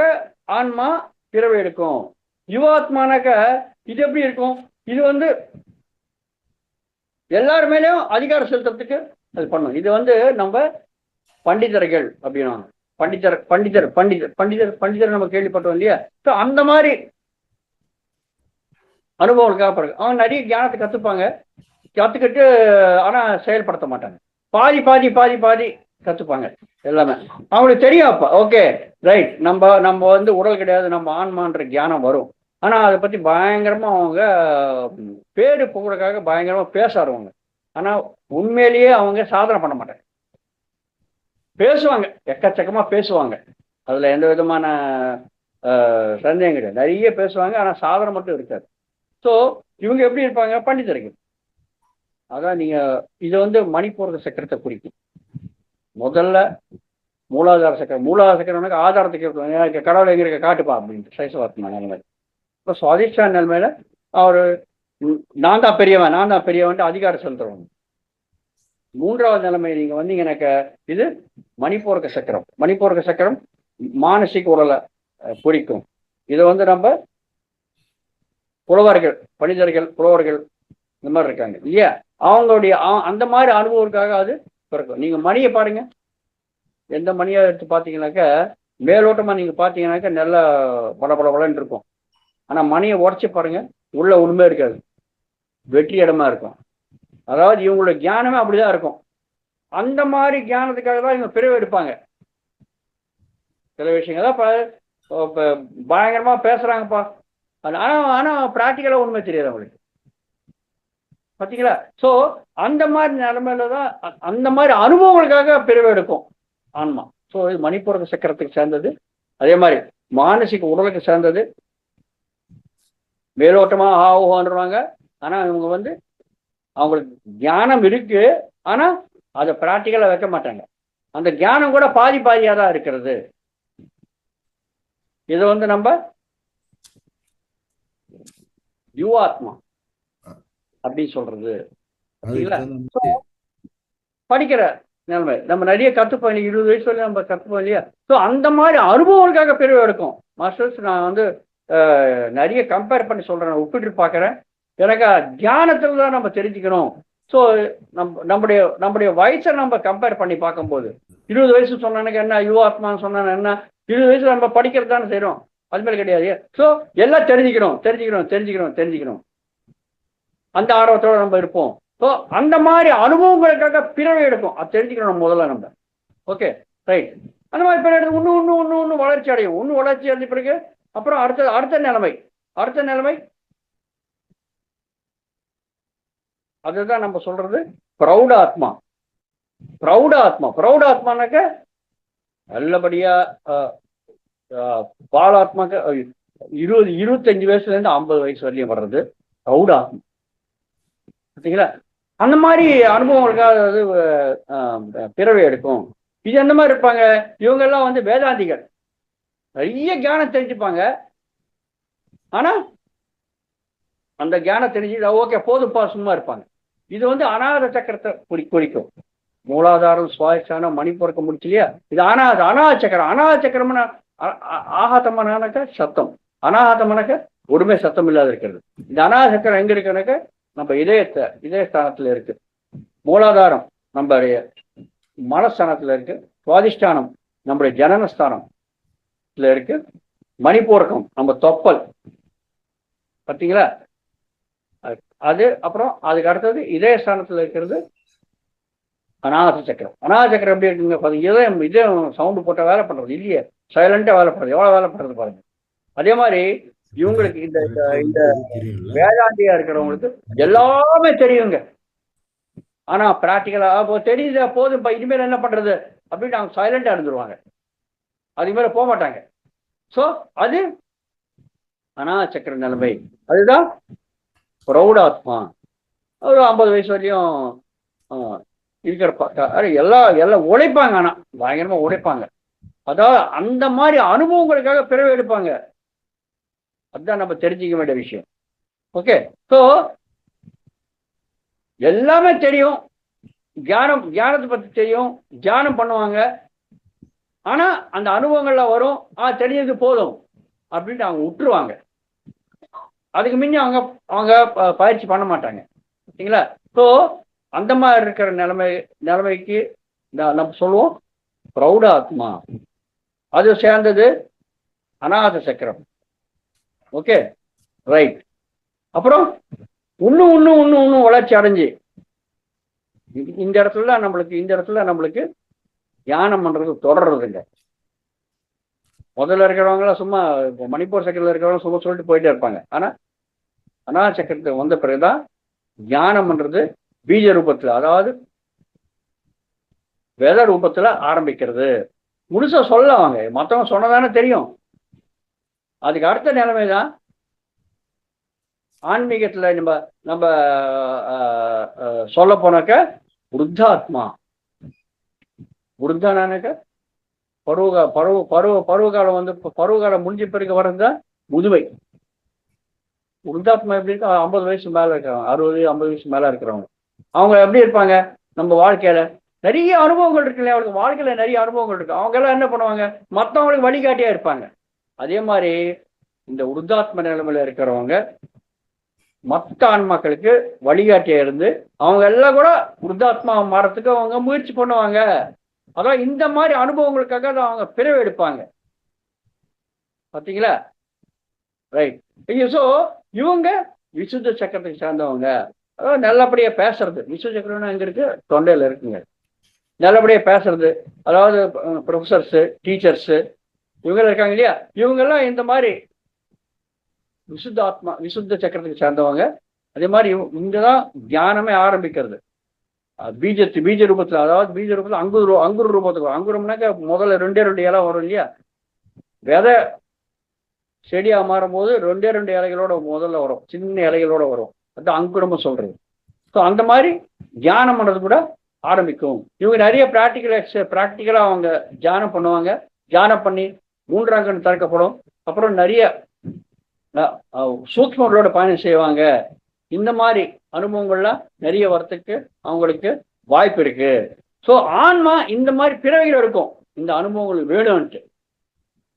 ஆன்மா பிறவை எடுக்கும். யுவாத்மானாக்க இது எப்படி இருக்கும்? இது வந்து எல்லாருமேலையும் அதிகாரம் செலுத்துறதுக்கு அது பண்ணும். இது வந்து நம்ம பண்டிதர்கள் அப்படின்னா பண்டிதர் நம்ம கேள்விப்பட்டோம் இல்லையா? ஸோ அந்த மாதிரி அனுபவங்களுக்காக பிறகு அவங்க நிறைய ஞானத்தை கத்துக்கிட்டு ஆனா செயல்படுத்த மாட்டாங்க. பாதி கத்துப்பாங்க எல்லாமே. அவங்களுக்கு தெரியும் அப்ப ஓகே ரைட், நம்ம வந்து உடல் கிடையாது, நம்ம ஆன்மான்ற ஞானம் வரும். ஆனா அதை பத்தி பயங்கரமா அவங்க பேரு புகழுக்காக பயங்கரமா பேச ஆடுவாங்க. ஆனா உண்மையிலேயே அவங்க சாதனை பண்ண மாட்டாங்க. பேசுவாங்க, எக்கச்சக்கமா பேசுவாங்க, அதுல எந்த விதமான சந்தேகம் கிடையாது. நிறைய பேசுவாங்க, ஆனா சாதனை மட்டும் இருக்காது. ஸோ இவங்க எப்படி இருப்பாங்க? பண்டிதர்கள். அதான் நீங்க இது வந்து மணிப்பூரக சக்கரத்தை குறிக்கும். முதல்ல மூலாதார சக்கரம் ஆதாரத்துக்கு கடவுள் எங்க இருக்க காட்டுப்பா அப்படின்ட்டு சைசவாத்மா நிலைமை. இப்போ சுவாதிஷ்டான நிலைமையில அவரு நான் தான் பெரியவன் அதிகாரம் செலுத்துறவங்க. மூன்றாவது நிலைமை நீங்க வந்தீங்கன்னாக்க இது மணிப்பூரக சக்கரம் மானசிக உடலை குறிக்கும். இதை வந்து நம்ம புலவர்கள் இந்த மாதிரி இருக்காங்க இல்லையா? அவங்களுடைய அந்த மாதிரி அனுபவத்துக்காக அது பிறக்கும். நீங்க மணியை பாருங்க, எந்த மணியை எடுத்து பார்த்தீங்கன்னாக்க மேலோட்டமா நீங்க பார்த்தீங்கன்னாக்க நல்லா படபடன்னு இருக்கும். ஆனா மணியை உடச்சி பாருங்க, உள்ள உண்மை இருக்காது, வெற்றி இடமா இருக்கும். அதாவது இவங்களோட ஞானமே அப்படிதான் இருக்கும். அந்த மாதிரி ஞானத்துக்காக தான் இவங்க பிறவை எடுப்பாங்க. சில விஷயங்கள் பயங்கரமா பேசுறாங்கப்பா, ஆனா பிராக்டிக்கலா உண்மை தெரியாது அவங்களுக்கு. பார்த்தீங்களா? ஸோ அந்த மாதிரி நிலைமையில தான் அந்த மாதிரி அனுபவங்களுக்காக பிறவை எடுக்கும் ஆன்மா. ஸோ இது மணிப்பூரக சக்கரத்துக்கு சேர்ந்தது. அதே மாதிரி மானசிக உடலுக்கு சேர்ந்தது. மேலோட்டமா ஆகுவாங்க, ஆனா இவங்க வந்து அவங்களுக்கு ஞானம் இருக்கு, ஆனா அதை பிராக்டிக்கலா வைக்க மாட்டாங்க. அந்த ஞானம் கூட பாதியா தான் இருக்கிறது. இது வந்து நம்ம யுவாத்மா அப்படின்னு சொல்றது. படிக்கிற நிலைமை நம்ம நிறைய கத்துப்போம், 20 வயசு வரையும் நம்ம கத்துப்போம் இல்லையா? ஸோ அந்த மாதிரி அனுபவங்களுக்காக பிரிவு எடுக்கும். மாஸ்டர்ஸ் நான் வந்து நிறைய கம்பேர் பண்ணி சொல்றேன், ஒப்பிட்டு பார்க்குறேன். எனக்கு தியானத்துல தான் நம்ம தெரிஞ்சுக்கணும். ஸோ நம்முடைய வயசை நம்ம கம்பேர் பண்ணி பார்க்கும்போது 20 வயசு சொன்னானுக்கு என்ன, யுவாத்மான்னு சொன்னானு என்ன, 20 வயசுல நம்ம படிக்கிறது தானே செய்யறோம், அது மாதிரி கிடையாது. ஸோ எல்லாம் தெரிஞ்சுக்கணும் அந்த ஆர்வத்தோட நம்ம இருப்போம். ஸோ அந்த மாதிரி அனுபவங்களுக்காக பிறவை எடுக்கும், அது தெரிஞ்சுக்கணும் முதல்ல நம்ம. Okay right. அந்த மாதிரி பிறகு இன்னும் வளர்ச்சி அடையும். வளர்ச்சி அடைஞ்ச பிறகு அப்புறம் அடுத்த நிலைமை அதுதான் நம்ம சொல்றது பிரௌடாத்மா. பிரௌடாத்மானாக்க நல்லபடியா பாலாத்மாக்க 25 வயசுல இருந்து 50 வயசு வரையும் வர்றது பிரௌடாத்மா. பார்த்தீங்களா? அந்த மாதிரி அனுபவங்களுக்காக அது பிறவை எடுக்கும். இது எந்த மாதிரி இருப்பாங்க? இவங்க எல்லாம் வந்து வேதாந்திகள், நிறைய ஞானம் தெரிஞ்சுப்பாங்க. ஆனா அந்த ஞானம் தெரிஞ்சு ஓகே போதும்பா சும்மா இருப்பாங்க. இது வந்து அநாத சக்கரத்தை குறிக்கும். மூலாதாரம், சுவாதிஷ்டானம், மணிப்பூரகம் முடிச்சு இல்லையா? இது அநாத சக்கரம்னா ஆகாத்தமானாக்க சத்தம், அனாகாத்தமானாக்க ஒருமே சத்தம் இல்லாத இருக்கிறது. இந்த அநாத சக்கரம் எங்க இருக்குனாக்க நம்ம இதயஸ்தானத்துல இருக்கு. மூலாதாரம் நம்மளுடைய மனஸ்தானத்துல இருக்கு. சுவாதிஷ்டானம் நம்முடைய ஜனனஸ்தானத்துல இருக்கு. மணிப்பூரகம் நம்ம தொப்பல், பார்த்தீங்களா? அது அப்புறம் அதுக்கு அடுத்தது இதயஸ்தானத்துல இருக்கிறது அநாத சக்கரம். எப்படி இருக்குங்க? இதயம் சவுண்டு போட்ட வேலை பண்றது இல்லையே, சைலண்டா வேலை பண்றது. எவ்வளவு வேலை பண்றது பாருங்க. அதே மாதிரி இவங்களுக்கு இந்த வேதாந்தியா இருக்கிறவங்களுக்கு எல்லாமே தெரியுங்க. ஆனா பிராக்டிக்கலா தெரியுது போதும் இனிமேல் என்ன பண்றது அப்படின்னு அவங்க சைலண்டா இருந்துருவாங்க, அது மேல போக மாட்டாங்க. சோ அது அநாத சக்கர நிலைமை. அதுதான் பிரௌடாத்மா. ஒரு 50 வயசு வரையும் இருக்கிற எல்லாம் உழைப்பாங்க. ஆனா பயங்கரமா உழைப்பாங்க. அதாவது அந்த மாதிரி அனுபவங்களுக்காக பிறவை எடுப்பாங்க. அதுதான் நம்ம தெரிஞ்சுக்க வேண்டிய விஷயம். ஓகே, ஸோ எல்லாமே தெரியும், தியானத்தை பத்தி தெரியும், தியானம் பண்ணுவாங்க. ஆனா அந்த அனுபவங்கள்ல வரும், தெரிஞ்சது போதும் அப்படின்னு அவங்க விட்டுருவாங்க. அதுக்கு முன்னே அவங்க அவங்க பயிற்சி பண்ண மாட்டாங்க. சரிங்களா? ஸோ அந்த மாதிரி இருக்கிற நிலைமைக்கு நம்ம சொல்லுவோம் பிரௌடாத்மா. அது சேர்ந்தது அநாத சக்கரம். Okay, right. அப்புறம் இன்னும் வளர்ச்சி அடைஞ்சு இந்த இடத்துல நம்மளுக்கு தியானம் பண்றது தொடர்றது இல்லை. முதல்ல இருக்கிறவங்க சும்மா மணிப்பூர் சக்கரத்தில் இருக்கிறவங்க சும்மா சொல்லிட்டு போயிட்டே இருப்பாங்க. ஆனா அநாத சக்கரத்துக்கு வந்த பிறகுதான் தியானம் பண்றது பீஜ ரூபத்துல, அதாவது வித ரூபத்துல ஆரம்பிக்கிறது. முழுசா சொல்லவாங்க, மற்றவங்க சொன்னதானே தெரியும். அதுக்கு அடுத்த நிலைமைதான் ஆன்மீகத்துல நம்ம சொல்ல போனாக்க விருத்தாத்மா. விருத்தானாக்க பருவகாலம் வந்து பருவகாலம் முடிஞ்ச பிறகு வர்றதுதான் முதுமை. விருத்தாத்மா எப்படி இருக்கு? 50 வயசு மேல இருக்கிறவங்க, 60-50 வயசு மேல இருக்கிறவங்க, அவங்க எப்படி இருப்பாங்க? நம்ம வாழ்க்கையில நிறைய அனுபவங்கள் இருக்கு இல்லையா? அவங்களுக்கு வாழ்க்கையில நிறைய அனுபவங்கள் இருக்கு. அவங்க எல்லாம் என்ன பண்ணுவாங்க? மற்றவங்களுக்கு வழிகாட்டியா இருப்பாங்க. அதே மாதிரி இந்த விருத்தாத்ம நிலைமையில இருக்கிறவங்க மற்ற ஆன்மாக்களுக்கு வழிகாட்டியா இருந்து அவங்க எல்லாம் கூட விருத்தாத்மா மாறத்துக்கு அவங்க முயற்சி பண்ணுவாங்க. அதான் இந்த மாதிரி அனுபவங்களுக்காக தான் அவங்க பிறவை எடுப்பாங்க. பார்த்தீங்களா? ரைட். ஸோ இவங்க விசுத்த சக்கரத்துக்கு சேர்ந்தவங்க. அதாவது நல்லபடியா பேசுறது. விசுத்த சக்கரம்னா எங்க இருக்கு? தொண்டையில இருக்குங்க. நல்லபடியா பேசுறது, அதாவது ப்ரொஃபஸர்ஸ், டீச்சர்ஸ் இவங்க இருக்காங்க இல்லையா? இவங்கெல்லாம் இந்த மாதிரி விசுத்த சக்கரத்துக்கு சேர்ந்தவங்க. அதே மாதிரி இங்கதான் தியானமே ஆரம்பிக்கிறது. பீஜ ரூபத்துல, அதாவது பீஜ ரூபத்துல அங்குர ரூபத்துக்கு. அங்குரம்னாக்க முதல்ல 2 இலை வரும் இல்லையா? விதை செடியா மாறும் போது 2 இலைகளோட முதல்ல வரும், சின்ன இலைகளோட வரும். அது அங்குரம்னு சொல்றது. ஸோ அந்த மாதிரி தியானம் பண்றது கூட ஆரம்பிக்கும். இவங்க நிறைய ப்ராக்டிக்கலா அவங்க தியானம் பண்ணுவாங்க. தியானம் பண்ணி 3ஆம் கண் திறக்கப்படும். அப்புறம் நிறைய சூக்ஷ்மங்களோட பயணம் செய்வாங்க. இந்த மாதிரி அனுபவங்கள்லாம் நிறைய வரத்துக்கு அவங்களுக்கு வாய்ப்பு இருக்கு. ஸோ ஆன்மா இந்த மாதிரி பிறவிகள் இருக்கும், இந்த அனுபவங்கள் வேணும்ன்ட்டு.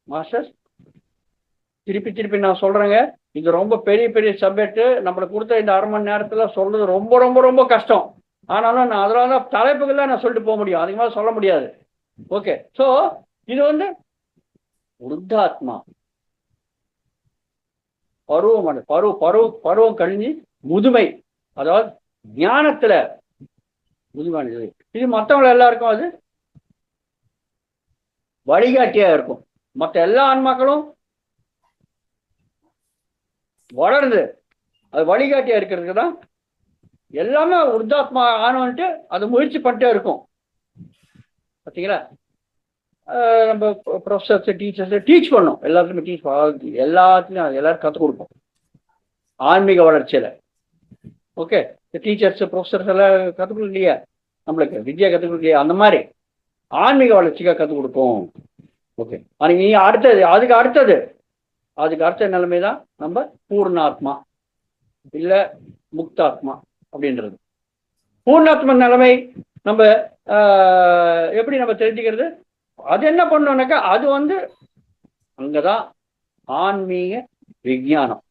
மாஸ்டர், திருப்பி நான் சொல்றேங்க, இது ரொம்ப பெரிய சப்ஜெக்ட். நம்மளுக்கு கொடுத்த இந்த 1/2 மணி நேரத்துல சொல்றது ரொம்ப ரொம்ப ரொம்ப கஷ்டம். ஆனாலும் நான் அதனால தான் தலைப்புகள்லாம் நான் சொல்லிட்டு போக முடியும், அதுக்கு மேலே சொல்ல முடியாது. ஓகே, ஸோ இது வந்து விருத்தாத்மா பருவம் கழிஞ்சு முதுமை, அதாவது ஞானத்துல முதுமையானது. இது மற்றவங்க எல்லாருக்கும் அது வழிகாட்டியா இருக்கும். மற்ற எல்லா ஆன்மாக்களும் வளருது, அது வழிகாட்டியா இருக்கிறதுக்கு தான் எல்லாமே விருத்தாத்மா ஆனவன்ட்டு அது முயற்சி பண்ணிட்டே இருக்கும். பார்த்தீங்களா? நம்ம ப்ரொஃபஸர்ஸ், டீச்சர்ஸ் டீச் பண்ணோம், எல்லாத்துக்குமே எல்லாரும் கற்றுக் கொடுப்போம் ஆன்மீக வளர்ச்சியில. ஓகே, டீச்சர்ஸ் ப்ரொஃபஸர்ஸ் எல்லாம் கற்றுக் கொடுக்கலையா? நம்மளுக்கு வித்யா கற்றுக் கொடுக்கலையா? அந்த மாதிரி ஆன்மீக வளர்ச்சிக்காக கற்றுக் கொடுப்போம். ஓகே, நீ அதுக்கு அடுத்த நிலைமை தான் நம்ம பூர்ணாத்மா இல்ல முக்தாத்மா அப்படின்றது. பூர்ணாத்மா நிலைமை நம்ம எப்படி நம்ம தெரிஞ்சுக்கிறது? அது என்ன பண்ணோம்னாக்கா, அது வந்து அங்கதான் ஆன்மீக விஞ்ஞானம்,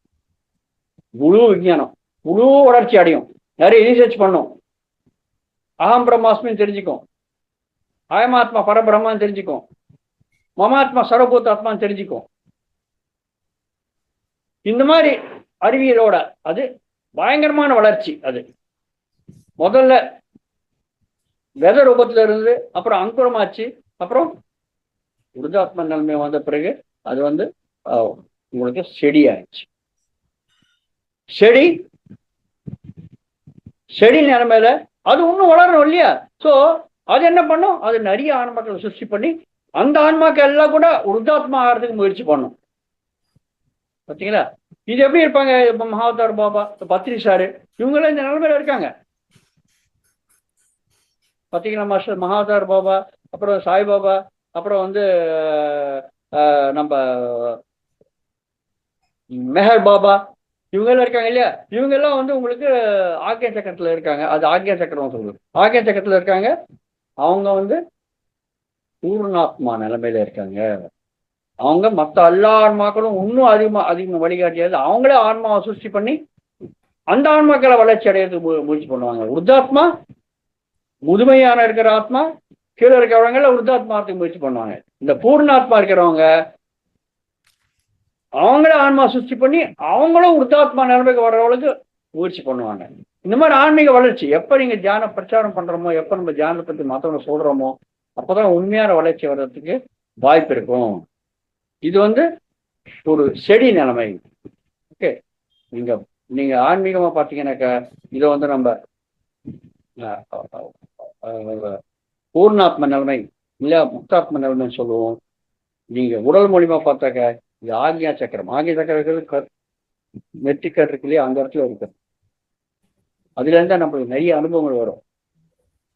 முழு வளர்ச்சி அடையும். நிறைய ரீசர்ச் பண்ணும், அகம் பிரம்மாஸ்மின்னு தெரிஞ்சுக்கும், அயமாத்மா பரபிரம்மான்னு தெரிஞ்சுக்கும், மமாத்மா சர்வபூதாத்மான்னு தெரிஞ்சுக்கும். இந்த மாதிரி அறிவியலோட அது பயங்கரமான வளர்ச்சி. அது முதல்ல வித ரூபத்துல இருந்து அப்புறம் அங்குரமாச்சு, அப்புறம் விருத்தாத்ம நிலைமை வந்த பிறகு அது வந்து உங்களுக்கு செடி ஆயிடுச்சு. செடி நிலைமையில அது இன்னும் வளரணும் இல்லையா? ஸோ அது என்ன பண்ணும்? அது நிறைய ஆன்மாக்களை சிருஷ்டி பண்ணி அந்த ஆன்மாக்கள் எல்லாம் கூட விருத்தாத்மா ஆகிறதுக்கு முயற்சி பண்ணும். பார்த்தீங்களா? இது எப்படி இருப்பாங்க? இப்ப மகாவதார் பாபா, பத்ரி சாரு, இவங்கெல்லாம் இந்த நிலைமையில இருக்காங்க. பார்த்தீங்களா மாஸ்டர்? மகாவதார் பாபா, அப்புறம் சாய்பாபா, அப்புறம் வந்து நம்ம மெஹர் பாபா, இவங்கெல்லாம் இருக்காங்க இல்லையா? இவங்கெல்லாம் வந்து உங்களுக்கு ஆக்ய சக்கரத்துல இருக்காங்க. அது ஆக்ய சக்கரம் சொல்லுது. ஆக்ய சக்கரத்துல இருக்காங்க. அவங்க வந்து பூர்ணாத்மா நிலைமையில இருக்காங்க. அவங்க மற்ற எல்லா ஆன்மாக்களும் இன்னும் அதிகமா வழிகாட்டியாது. அவங்களே ஆன்மாவை சுஷ்டி பண்ணி அந்த ஆன்மாக்களை வளர்ச்சி அடையிறதுக்கு முயற்சி பண்ணுவாங்க. உருத்தாத்மா முதுமையான இருக்கிற ஆத்மா, கீழே இருக்கிறவங்கள உருத்தாத்மாத்துக்கு முயற்சி பண்ணுவாங்க. இந்த பூர்ணாத்மா இருக்கிறவங்க அவங்களே ஆன்மா சுஷ்டி பண்ணி அவங்களும் உருத்தாத்மா நிலைமைக்கு வர்றவங்களுக்கு முயற்சி பண்ணுவாங்க. இந்த மாதிரி ஆன்மீக வளர்ச்சி எப்ப நீங்க தியான பிரச்சாரம் பண்றோமோ, எப்ப நம்ம தியானத்தை பத்தி மற்றவங்க சொல்றோமோ, அப்பதான் உண்மையான வளர்ச்சி வர்றதுக்கு வாய்ப்பு இருக்கும். இது வந்து ஒரு செடி நிலைமை. ஓகே, நீங்க நீங்க ஆன்மீகமா பார்த்தீங்கன்னாக்கா இதை வந்து நம்ம பூர்ணாத்ம நிலைமை இல்ல முக்தாத்ம நிலைமைன்னு சொல்லுவோம். நீங்க உடல் மூலியமா பார்த்தாக்க இது ஆக்யா சக்கரம். ஆக்யா சக்கரம் நெற்றிக்கர் இருக்கு இல்லையா, அந்த இடத்துல இருக்கு. அதுல இருந்தா நம்மளுக்கு நிறைய அனுபவங்கள் வரும்.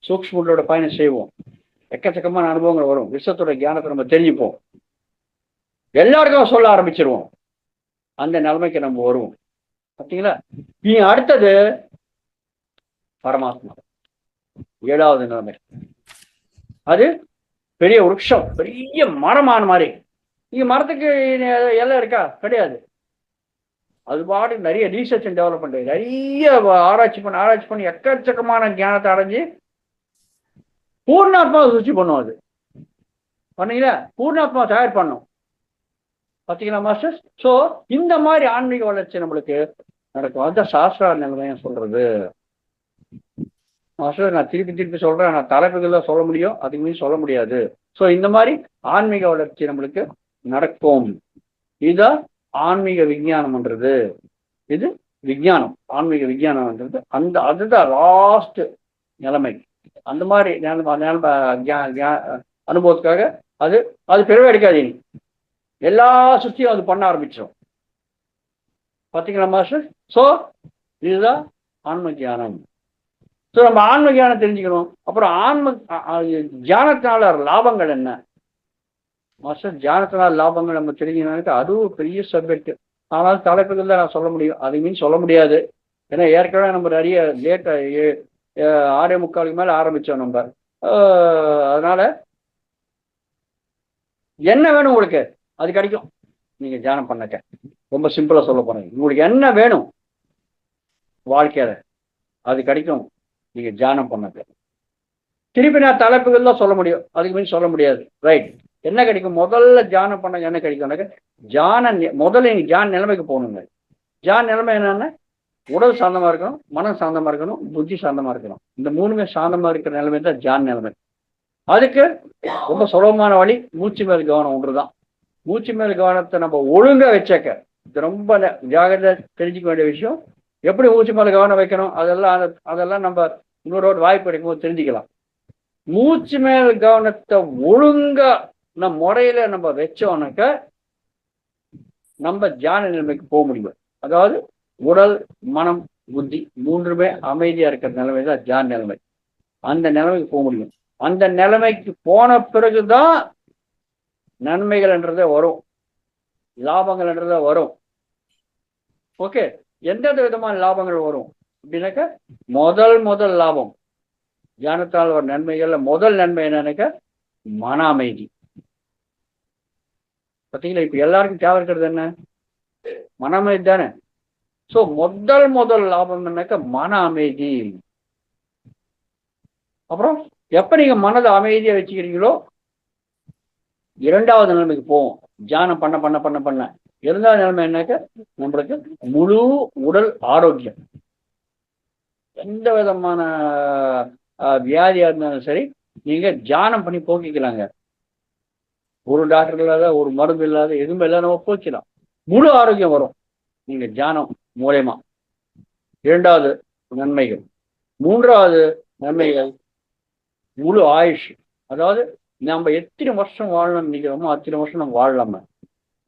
சூக்ஷ்மங்களோட பயணம் செய்வோம், எக்கச்சக்கமான அனுபவங்கள் வரும். விஷத்தோட ஞானத்தை நம்ம தெரிஞ்சுப்போம், எல்லாருக்கும் சொல்ல ஆரம்பிச்சிருவோம். அந்த நிலைமைக்கு நம்ம வருவோம். பார்த்தீங்களா? இனி அடுத்தது பரமாத்மா, 7வது நிலைமை. அது பெரிய விருட்சம், பெரிய மரமான மாதிரி. இங்க மரத்துக்கு எல்லாம் இருக்கா? கிடையாது. அது பாட்டு நிறைய ரீசர்ச் அண்ட் டெவலப்மெண்ட், நிறைய ஆராய்ச்சி பண்ணி எக்கச்சக்கமான ஞானத்தை அடைஞ்சு பூர்ணாத்மா சுச்சி பண்ணும். அது பண்ணீங்களா? பூர்ணாத்மா தயார் பண்ணும். பார்த்தீங்களா மாஸ்டர்ஸ்? ஸோ இந்த மாதிரி ஆன்மீக வளர்ச்சி நம்மளுக்கு நடக்கும். அதுதான் சாஸ்திரா நிலைமையை சொல்றது. மாஸ்டர் நான் திருப்பி சொல்றேன், நான் தலைப்புகள் தான் சொல்ல முடியும், அதுக்கு மீறி சொல்ல முடியாது. ஸோ இந்த மாதிரி ஆன்மீக வளர்ச்சி நம்மளுக்கு நடக்கும். இதுதான் ஆன்மீக விஞ்ஞானம்ன்றது. இது விஞ்ஞானம், ஆன்மீக விஞ்ஞானம்ன்றது. அதுதான் லாஸ்ட் நிலைமை. அந்த மாதிரி அனுபவத்துக்காக அது பிறவே எடுக்காதீங்க. எல்லா சுத்தியும் அது பண்ண ஆரம்பிச்சிடும். பார்த்தீங்களா மாஸ்டர்? ஸோ இதுதான் ஆன்ம தியானம். ஸோ நம்ம ஆன்ம தியானம் தெரிஞ்சுக்கணும். அப்புறம் தியானத்தினால லாபங்கள் என்ன மாஸ்டர்? தியானத்தினால லாபங்கள் நம்ம தெரிஞ்சுக்கணும்னா அதுவும் பெரிய சப்ஜெக்ட். ஆனால் தலைப்புகள் தான் நான் சொல்ல முடியும், அது மீன் சொல்ல முடியாது. ஏன்னா ஏற்கனவே நம்ம நிறைய லேட்டா 6:45 மேலே ஆரம்பித்தோம் நம்ம. அதனால என்ன வேணும் உங்களுக்கு அது கிடைக்கும் நீங்க தியானம் பண்ணக்க. ரொம்ப சிம்பிளா சொல்ல போறேன், உங்களுக்கு என்ன வேணும் வாழ்க்கையில அது கிடைக்கும் நீங்க தியானம் பண்ணக்க. திருப்பி நான் தலைப்புகள் தான் சொல்ல முடியும், அதுக்கு மீன் சொல்ல முடியாது. ரைட்? என்ன கிடைக்கும்? முதல்ல தியானம் பண்ண என்ன கிடைக்கும்னாக்க முதல்ல நீங்க தியான நிலைமைக்கு போகணுங்க. தியான நிலைமை என்னன்னா உடல் சாந்தமா இருக்கணும், மனம் சாந்தமா இருக்கணும், புத்தி சாந்தமா இருக்கணும். இந்த 3மே சாந்தமா இருக்கிற நிலைமை தான் தியான நிலைமை. அதுக்கு ரொம்ப சுலபமான வழி மூச்சு மேல் கவனம் ஒன்றுதான். மூச்சு மேல் கவனத்தை நம்ம ஒழுங்கா வச்சாக்க, இது ரொம்ப ஜாகிரதை தெரிஞ்சுக்க வேண்டிய விஷயம். எப்படி மூச்சு மேல கவனம் வைக்கணும் அதெல்லாம் நம்ம இன்னொரு வாய்ப்பு கிடைக்கும்போது தெரிஞ்சுக்கலாம். மூச்சு மேல் கவனத்தை ஒழுங்கா முறையில நம்ம வச்சோம்னாக்க நம்ம தியான நிலைமைக்கு போக முடியும். அதாவது உடல் மனம் புத்தி 3மே அமைதியா இருக்கிற நிலைமை தான் தியான நிலைமை. அந்த நிலைமைக்கு போக முடியும். அந்த நிலைமைக்கு போன பிறகுதான் நன்மைகள் என்றதே வரும், லாபங்கள் என்றதே வரும். ஓகே, எந்தெந்த விதமான லாபங்கள் வரும் அப்படின்னாக்க முதல் லாபம் தியானத்தால் ஒரு நன்மைகள்ல முதல் நன்மை என்னன்னாக்க மன அமைதி. பார்த்தீங்களா? இப்ப எல்லாருக்கும் தேவை இருக்கிறது என்ன? மன அமைதி தானே. ஸோ முதல் லாபம் என்னன்னாக்க மன அமைதி. அப்புறம் எப்ப நீங்க மனதை அமைதியா வச்சுக்கிறீங்களோ 2வது நிலைமைக்கு போவோம். தியானம் பண்ண 2வது நிலைமை என்னக்க நம்மளுக்கு முழு உடல் ஆரோக்கியம். எந்த விதமான வியாதியா இருந்தாலும் சரி நீங்க தியானம் பண்ணி போக்கிக்கலாங்க. ஒரு டாக்டர் இல்லாத, ஒரு மருந்து இல்லாத, எதுவுமே இல்லாத நம்ம போக்கலாம். முழு ஆரோக்கியம் வரும் நீங்க தியானம் மூலயமா. 2வது நன்மைகள். 3வது நன்மைகள் முழு ஆயுஷ். அதாவது நம்ம எத்தனை வருஷம் வாழணும்னு நினைக்கிறோமோ அத்தனை வருஷம் நம்ம வாழலாம.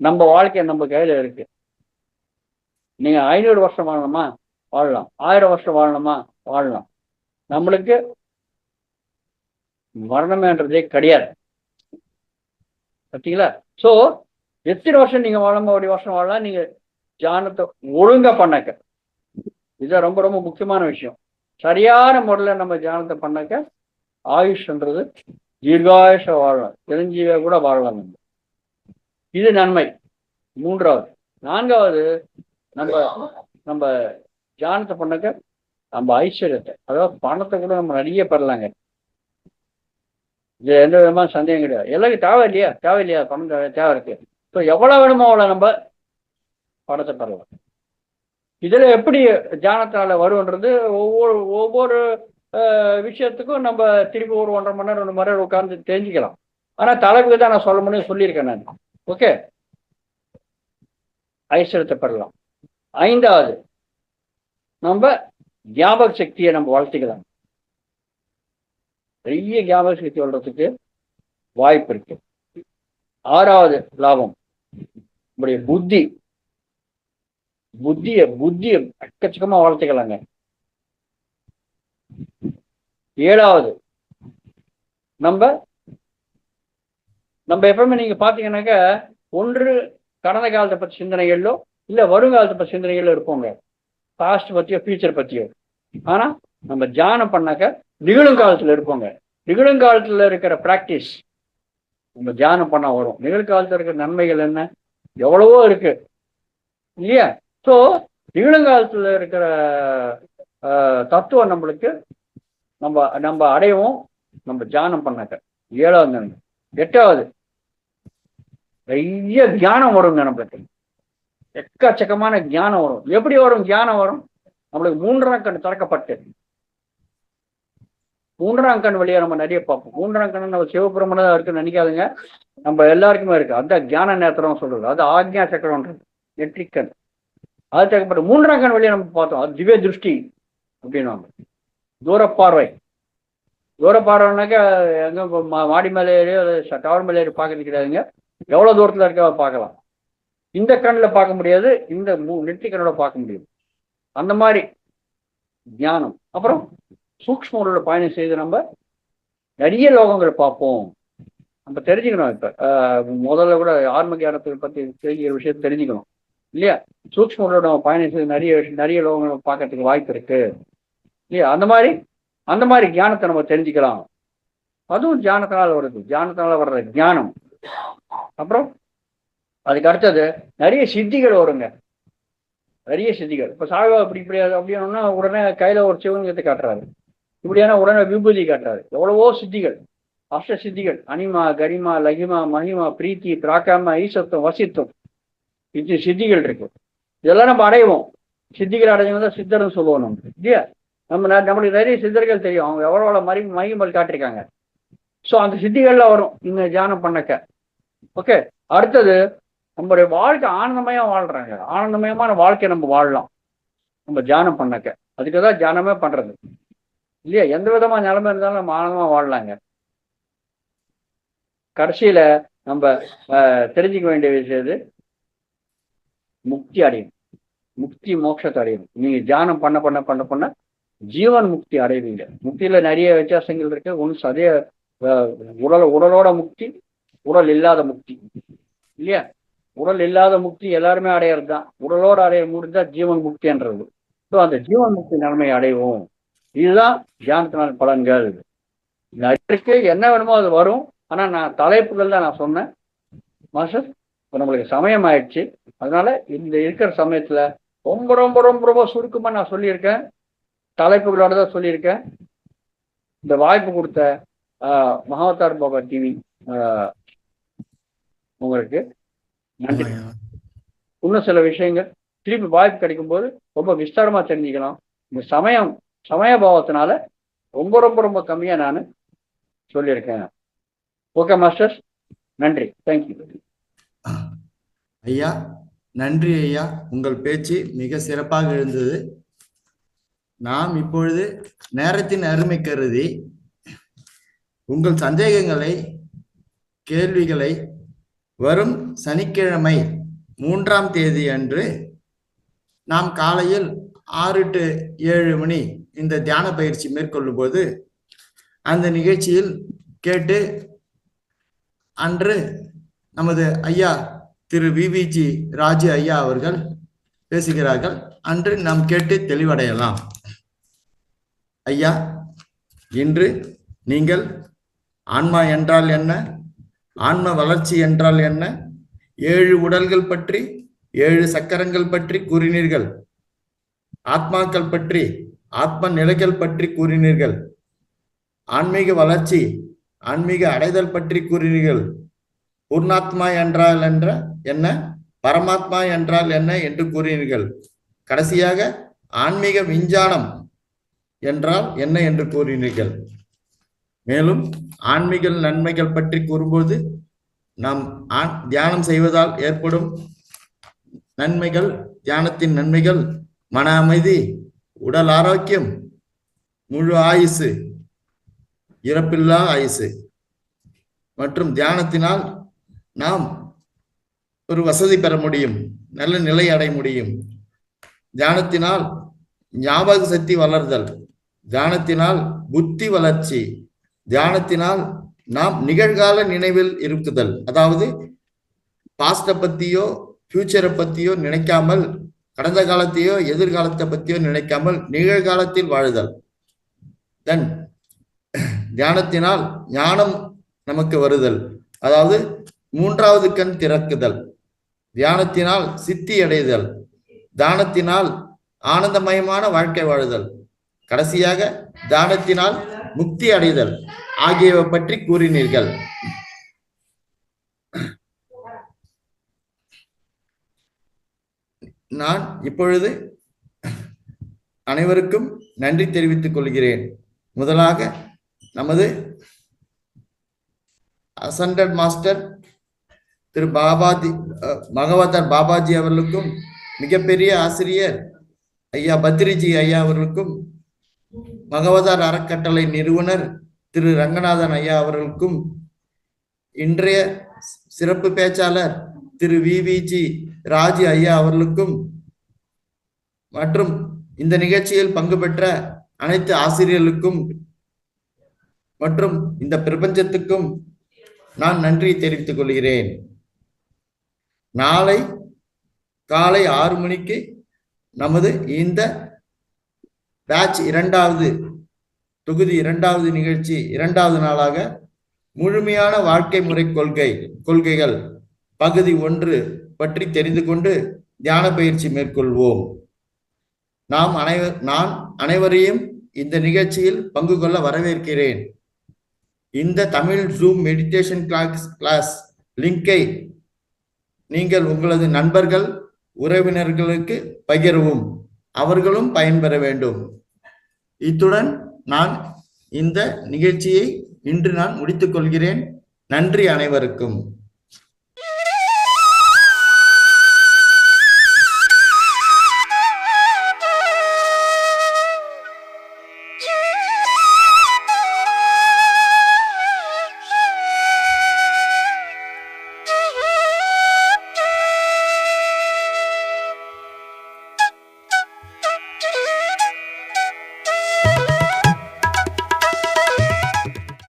நம்ம வாழ்க்கை நம்ம கையில இருக்கு. நீங்க 500 வருஷம் வாழணுமா வாழலாம், 1000 வருஷம் வாழணுமா வாழலாம். நம்மளுக்கு மரணம்ன்றதே கிடையாது. பார்த்தீங்களா? ஸோ எத்தனை வருஷம் நீங்க வாழாம ஒரு வருஷம் வாழலாம், நீங்க தியானத்தை ஒழுங்கா பண்ணாக்க. இதுதான் ரொம்ப ரொம்ப முக்கியமான விஷயம். சரியான முறையில் நம்ம தியானத்தை பண்ணாக்க ஆயுஷ்ன்றது தீர்காயுஷ வாழலாம், சிரஞ்சீவியா கூட வாழலாம். இது நன்மை. 3வது. 4வது, நம்ம நம்ம தியானத்தை பண்ணாக்க நம்ம ஐஸ்வர்யத்தை, அதாவது பணத்தை கூட நம்ம நிறைய பெறலாங்க. இது எந்த விதமான சந்தேகம் கிடையாது. எல்லாருக்கும் தேவை இல்லையா பணம் தேவை இருக்கு. ஸோ எவ்வளவு வேணுமோ அவ்வளோ நம்ம பணத்தை பெறலாம். இதுல எப்படி தியானத்தால வரும்ன்றது ஒவ்வொரு விஷயத்துக்கும் நம்ம திருப்பி ஒரு 1.5 மணி நேரம் 2 மணி நேரம் உட்கார்ந்து தெரிஞ்சுக்கலாம். ஆனா தலைப்புக்கு தான் நான் சொல்ல முடியும் சொல்லியிருக்கேன் நான். ஓகே, ஐஸ்வர்யத்தை பெறலாம். 5வது, நம்ம ஞாபக சக்தியை நம்ம வளர்த்திக்கலாம். பெரிய ஞாபக சக்தி வளர்றதுக்கு வாய்ப்பு இருக்கு. 6வது லாபம், நம்முடைய புத்திய எக்கச்சக்கமா வளர்த்துக்கலாங்க. 7வது, நம்ம எப்பவுமே நீங்க பாத்தீங்கன்னாக்க ஒன்று கடந்த காலத்தை பற்றி சிந்தனைகளோ இல்ல வருங்காலத்தை பற்றி சிந்தனைகளோ இருப்போங்க, பாஸ்ட் பத்தியோ ஃபியூச்சர் பத்தியோ. ஆனா நம்ம தியானம் பண்ணாக்க நிகழுங்காலத்துல இருப்போங்க. நிகழுங்காலத்துல இருக்கிற பிராக்டிஸ் நம்ம தியானம் பண்ணா வரும். நிகழ்காலத்துல இருக்கிற நன்மைகள் என்ன எவ்வளவோ இருக்கு இல்லையா? ஸோ நிகழுங்காலத்துல இருக்கிற தத்துவம் நம்மளுக்கு நம்ம அடையவும் நம்ம தியானம் பண்ணாக்க. 7வது நன்மை. 8வது, நிறைய தியானம் வருங்க நம்மளுக்கு. எக்கச்சக்கமான ஞானம் வரும். எப்படி வரும் தியானம் வரும்? நம்மளுக்கு 3ஆம் கண் திறக்கப்பட்டு 3ஆம் கண் வழியா நம்ம நிறைய பார்ப்போம். 3ஆம் கண் நம்ம சிவபெருமனை தான் இருக்குன்னு நினைக்காதுங்க, நம்ம எல்லாருக்குமே இருக்கு. அதுதான் தியான நேத்திரம் சொல்றது. அது ஆக்ஞா சக்கரம்ன்றது, நெற்றிக்கண். அது தக்கப்பட்டு 3ஆம் கண் வழியா நம்ம பார்த்தோம். அது திவ்ய திருஷ்டி அப்படின்வாங்க. தூரப்பார்வைனாக்கா எங்க மாடி மேலே ஏறி டவர் மேலே ஏறி பார்க்கறது கிடையாதுங்க. எவ்வளவு தூரத்துல இருக்க பார்க்கலாம். இந்த கண்ணில் பார்க்க முடியாது, இந்த நெற்றிக்கண்ணோட பார்க்க முடியும். அந்த மாதிரி ஞானம். அப்புறம் சூக்ஷ்ம உடல பயணம் செய்து நம்ம நிறைய லோகங்கள் பார்ப்போம். நம்ம தெரிஞ்சுக்கணும். இப்ப முதல்ல கூட ஆன்ம ஞானத்தை பத்தி தெரிஞ்சுக்கிற விஷயத்தை தெரிஞ்சுக்கணும் இல்லையா? சூக்ஷ்ம உடலோட நம்ம பயணம் செய்து நிறைய லோகங்கள் பார்க்கறதுக்கு வாய்ப்பு இருக்கு இல்லையா? அந்த மாதிரி ஞானத்தை நம்ம தெரிஞ்சுக்கலாம். அதுவும் தியானத்தினால வருது. தியானத்தினால வர்ற ஞானம். அப்புறம் அதுக்கு அடுத்தது நிறைய சித்திகள் வருங்க. நிறைய சித்திகள். இப்ப சாய்பாபா இப்படி அப்படின்னா உடனே கையில ஒரு சிவலிங்கத்தை காட்டுறாரு, இப்படியான உடனே விபூதி காட்டுறாரு. எவ்வளவோ சித்திகள், அஷ்ட சித்திகள், அனிமா, கரிமா, லகிமா, மகிமா, பிரீத்தி, பிராக்காம, ஈசத்துவம், வசித்துவம், இது சித்திகள் இருக்கு. இதெல்லாம் நம்ம அடைவோம். சித்திகள் அடைஞ்சவங்க தான் சித்தர்னு சொல்லுவோம் நம்ம இல்லையா? நம்மளுக்கு நிறைய சித்தர்கள் தெரியும். அவங்க எவ்வளோ மகிமல் காட்டிருக்காங்க. ஸோ அந்த சித்திகள்லாம் வரும் நீங்க தியானம் பண்ணக்க. ஓகே, அடுத்தது நம்மளுடைய வாழ்க்கை ஆனந்தமயா வாழ்றாங்க. ஆனந்தமயமான வாழ்க்கையை நம்ம வாழலாம் நம்ம தியானம் பண்ணக்க. அதுக்கு தான் தியானமே பண்றது இல்லையா? எந்த விதமான நிலைமை இருந்தாலும் நம்ம ஆனந்தமா வாழலாங்க. கடைசியில நம்ம தெரிஞ்சுக்க வேண்டிய விஷயம் முக்தி அடையும். முக்தி மோட்சத்தை அடையணும். நீங்க தியானம் பண்ண பண்ண பண்ண பண்ண ஜீவன் முக்தி அடைவீங்க. முக்தியில நிறைய வித்தியாசங்கள் இருக்கு. ஒன்று அதே உடலோட முக்தி, உடல் இல்லாத முக்தி இல்லையா? உடல் இல்லாத முக்தி எல்லாருமே அடையிறது தான். உடலோடு அடைய முடிஞ்சா ஜீவன் முக்தின்றது. ஸோ அந்த ஜீவன் முக்தி நிலைமையை அடைவோம். இதுதான் தியானத்தினால் பலன்கள். நிறைய என்ன வேணுமோ அது வரும். ஆனா நான் தலைப்புகள் தான் நான் சொன்னேன் மாஸ்டர். இப்போ நம்மளுக்கு சமயம் ஆயிடுச்சு. அதனால இந்த இருக்கிற சமயத்துல ரொம்ப ரொம்ப ரொம்ப ரொம்ப சுருக்கமா நான் சொல்லியிருக்கேன். தலைப்புகளோட தான் சொல்லியிருக்கேன். இந்த வாய்ப்பு கொடுத்த மகாவதார் பாபா டிவி உங்களுக்கு நன்றி. இன்னும் சில விஷயங்கள் திருப்பி வாய்ப்பு கிடைக்கும் போது ரொம்ப விஸ்தாரமா தெரிஞ்சுக்கலாம். இந்த சமயபாவத்தினால ரொம்ப ரொம்ப ரொம்ப கம்மியா நான் சொல்லியிருக்கேன். ஓகே மாஸ்டர், நன்றி, தேங்க்யூ. ஐயா நன்றி ஐயா, உங்கள் பேச்சு மிக சிறப்பாக இருந்தது. நாம் இப்பொழுது நேரத்தின் அருமை கருதி உங்கள் சந்தேகங்களை, கேள்விகளை வரும் சனிக்கிழமை 3ஆம் தேதி அன்று நாம் காலையில் 6 to 7 மணி இந்த தியான பயிற்சி மேற்கொள்ளும் போது அந்த நிகழ்ச்சியில் கேட்டு அன்று நமது ஐயா திரு விவிஜி ராஜு ஐயா அவர்கள் பேசுகிறார்கள். அன்று நாம் கேட்டு தெளிவடையலாம். ஐயா, இன்று நீங்கள் ஆன்மா என்றால் என்ன, ஆன்ம வளர்ச்சி என்றால் என்ன, 7 உடல்கள் பற்றி 7 சக்கரங்கள் பற்றி கூறினீர்கள். ஆத்மாக்கள் பற்றி, ஆத்ம நிலைகள் பற்றி கூறினீர்கள். ஆன்மீக வளர்ச்சி, ஆன்மீக அடைதல் பற்றி கூறினீர்கள். பூர்ணாத்மா என்றால் என்ன, பரமாத்மா என்றால் என்ன என்று கூறினீர்கள். கடைசியாக ஆன்மீக விஞ்ஞானம் என்றால் என்ன என்று கூறினீர்கள். மேலும் ஆன்மீக நன்மைகள் பற்றி கூறும்போது நாம் தியானம் செய்வதால் ஏற்படும் நன்மைகள், தியானத்தின் நன்மைகள் மன அமைதி, உடல் ஆரோக்கியம், முழு ஆயுசு, இறப்பில்லா ஆயுசு மற்றும் தியானத்தினால் நாம் ஒரு வசதி பெற முடியும், நல்ல நிலை அடைய முடியும். தியானத்தினால் ஞாபக சக்தி வளர்தல், தியானத்தினால் புத்தி வளர்ச்சி, தியானத்தினால் நாம் நிகழ்கால நினைவில் இருக்குதல். அதாவது பாஸ்ட பத்தியோ ஃபியூச்சரை பத்தியோ நினைக்காமல், கடந்த காலத்தையோ எதிர்காலத்தை பத்தியோ நினைக்காமல் நிகழ்காலத்தில் வாழுதல். தென் தியானத்தினால் ஞானம் நமக்கு வருதல், அதாவது 3வது கண் திறக்குதல். தியானத்தினால் சித்தி அடைதல், தியானத்தினால் ஆனந்தமயமான வாழ்க்கை வாழுதல், கடைசியாக தியானத்தினால் முக்தி அடைதல் ஆகியவை பற்றி கூறினீர்கள். நான் இப்பொழுது அனைவருக்கும் நன்றி தெரிவித்துக் கொள்கிறேன். முதலாக நமது அசண்டட் மாஸ்டர் திரு பகவதர் பாபாஜி அவர்களுக்கும், மிகப்பெரிய ஆசிரியர் ஐயா பத்ரிஜி ஐயா அவர்களுக்கும், பகவதார் அறக்கட்டளை நிறுவனர் திரு ரங்கநாதன் ஐயா அவர்களுக்கும், இன்றைய சிறப்பு பேச்சாளர் திரு விவிஜி ராஜு ஐயா அவர்களுக்கும் மற்றும் இந்த நிகழ்ச்சியில் பங்கு பெற்ற அனைத்து ஆசிரியர்களுக்கும் மற்றும் இந்த பிரபஞ்சத்துக்கும் நான் நன்றி தெரிவித்துக் கொள்கிறேன். நாளை காலை 6 மணிக்கு நமது இந்த பேட்ச் 2வது தொகுதி 2வது நிகழ்ச்சி 2வது நாளாக முழுமையான வாழ்க்கை முறை கொள்கைகள் பகுதி 1 பற்றி தெரிந்து கொண்டு தியான பயிற்சி மேற்கொள்வோம். நான் அனைவரையும் இந்த நிகழ்ச்சியில் பங்கு கொள்ள வரவேற்கிறேன். இந்த தமிழ் ஜூம் மெடிடேஷன் கிளாஸ் லிங்கை நீங்கள் உங்களது நண்பர்கள், உறவினர்களுக்கு பகிரவும், அவர்களும் பயன்பெற வேண்டும். இத்துடன் நான் இந்த நிகழ்ச்சியை இன்று முடித்துக் கொள்கிறேன். நன்றி அனைவருக்கும்.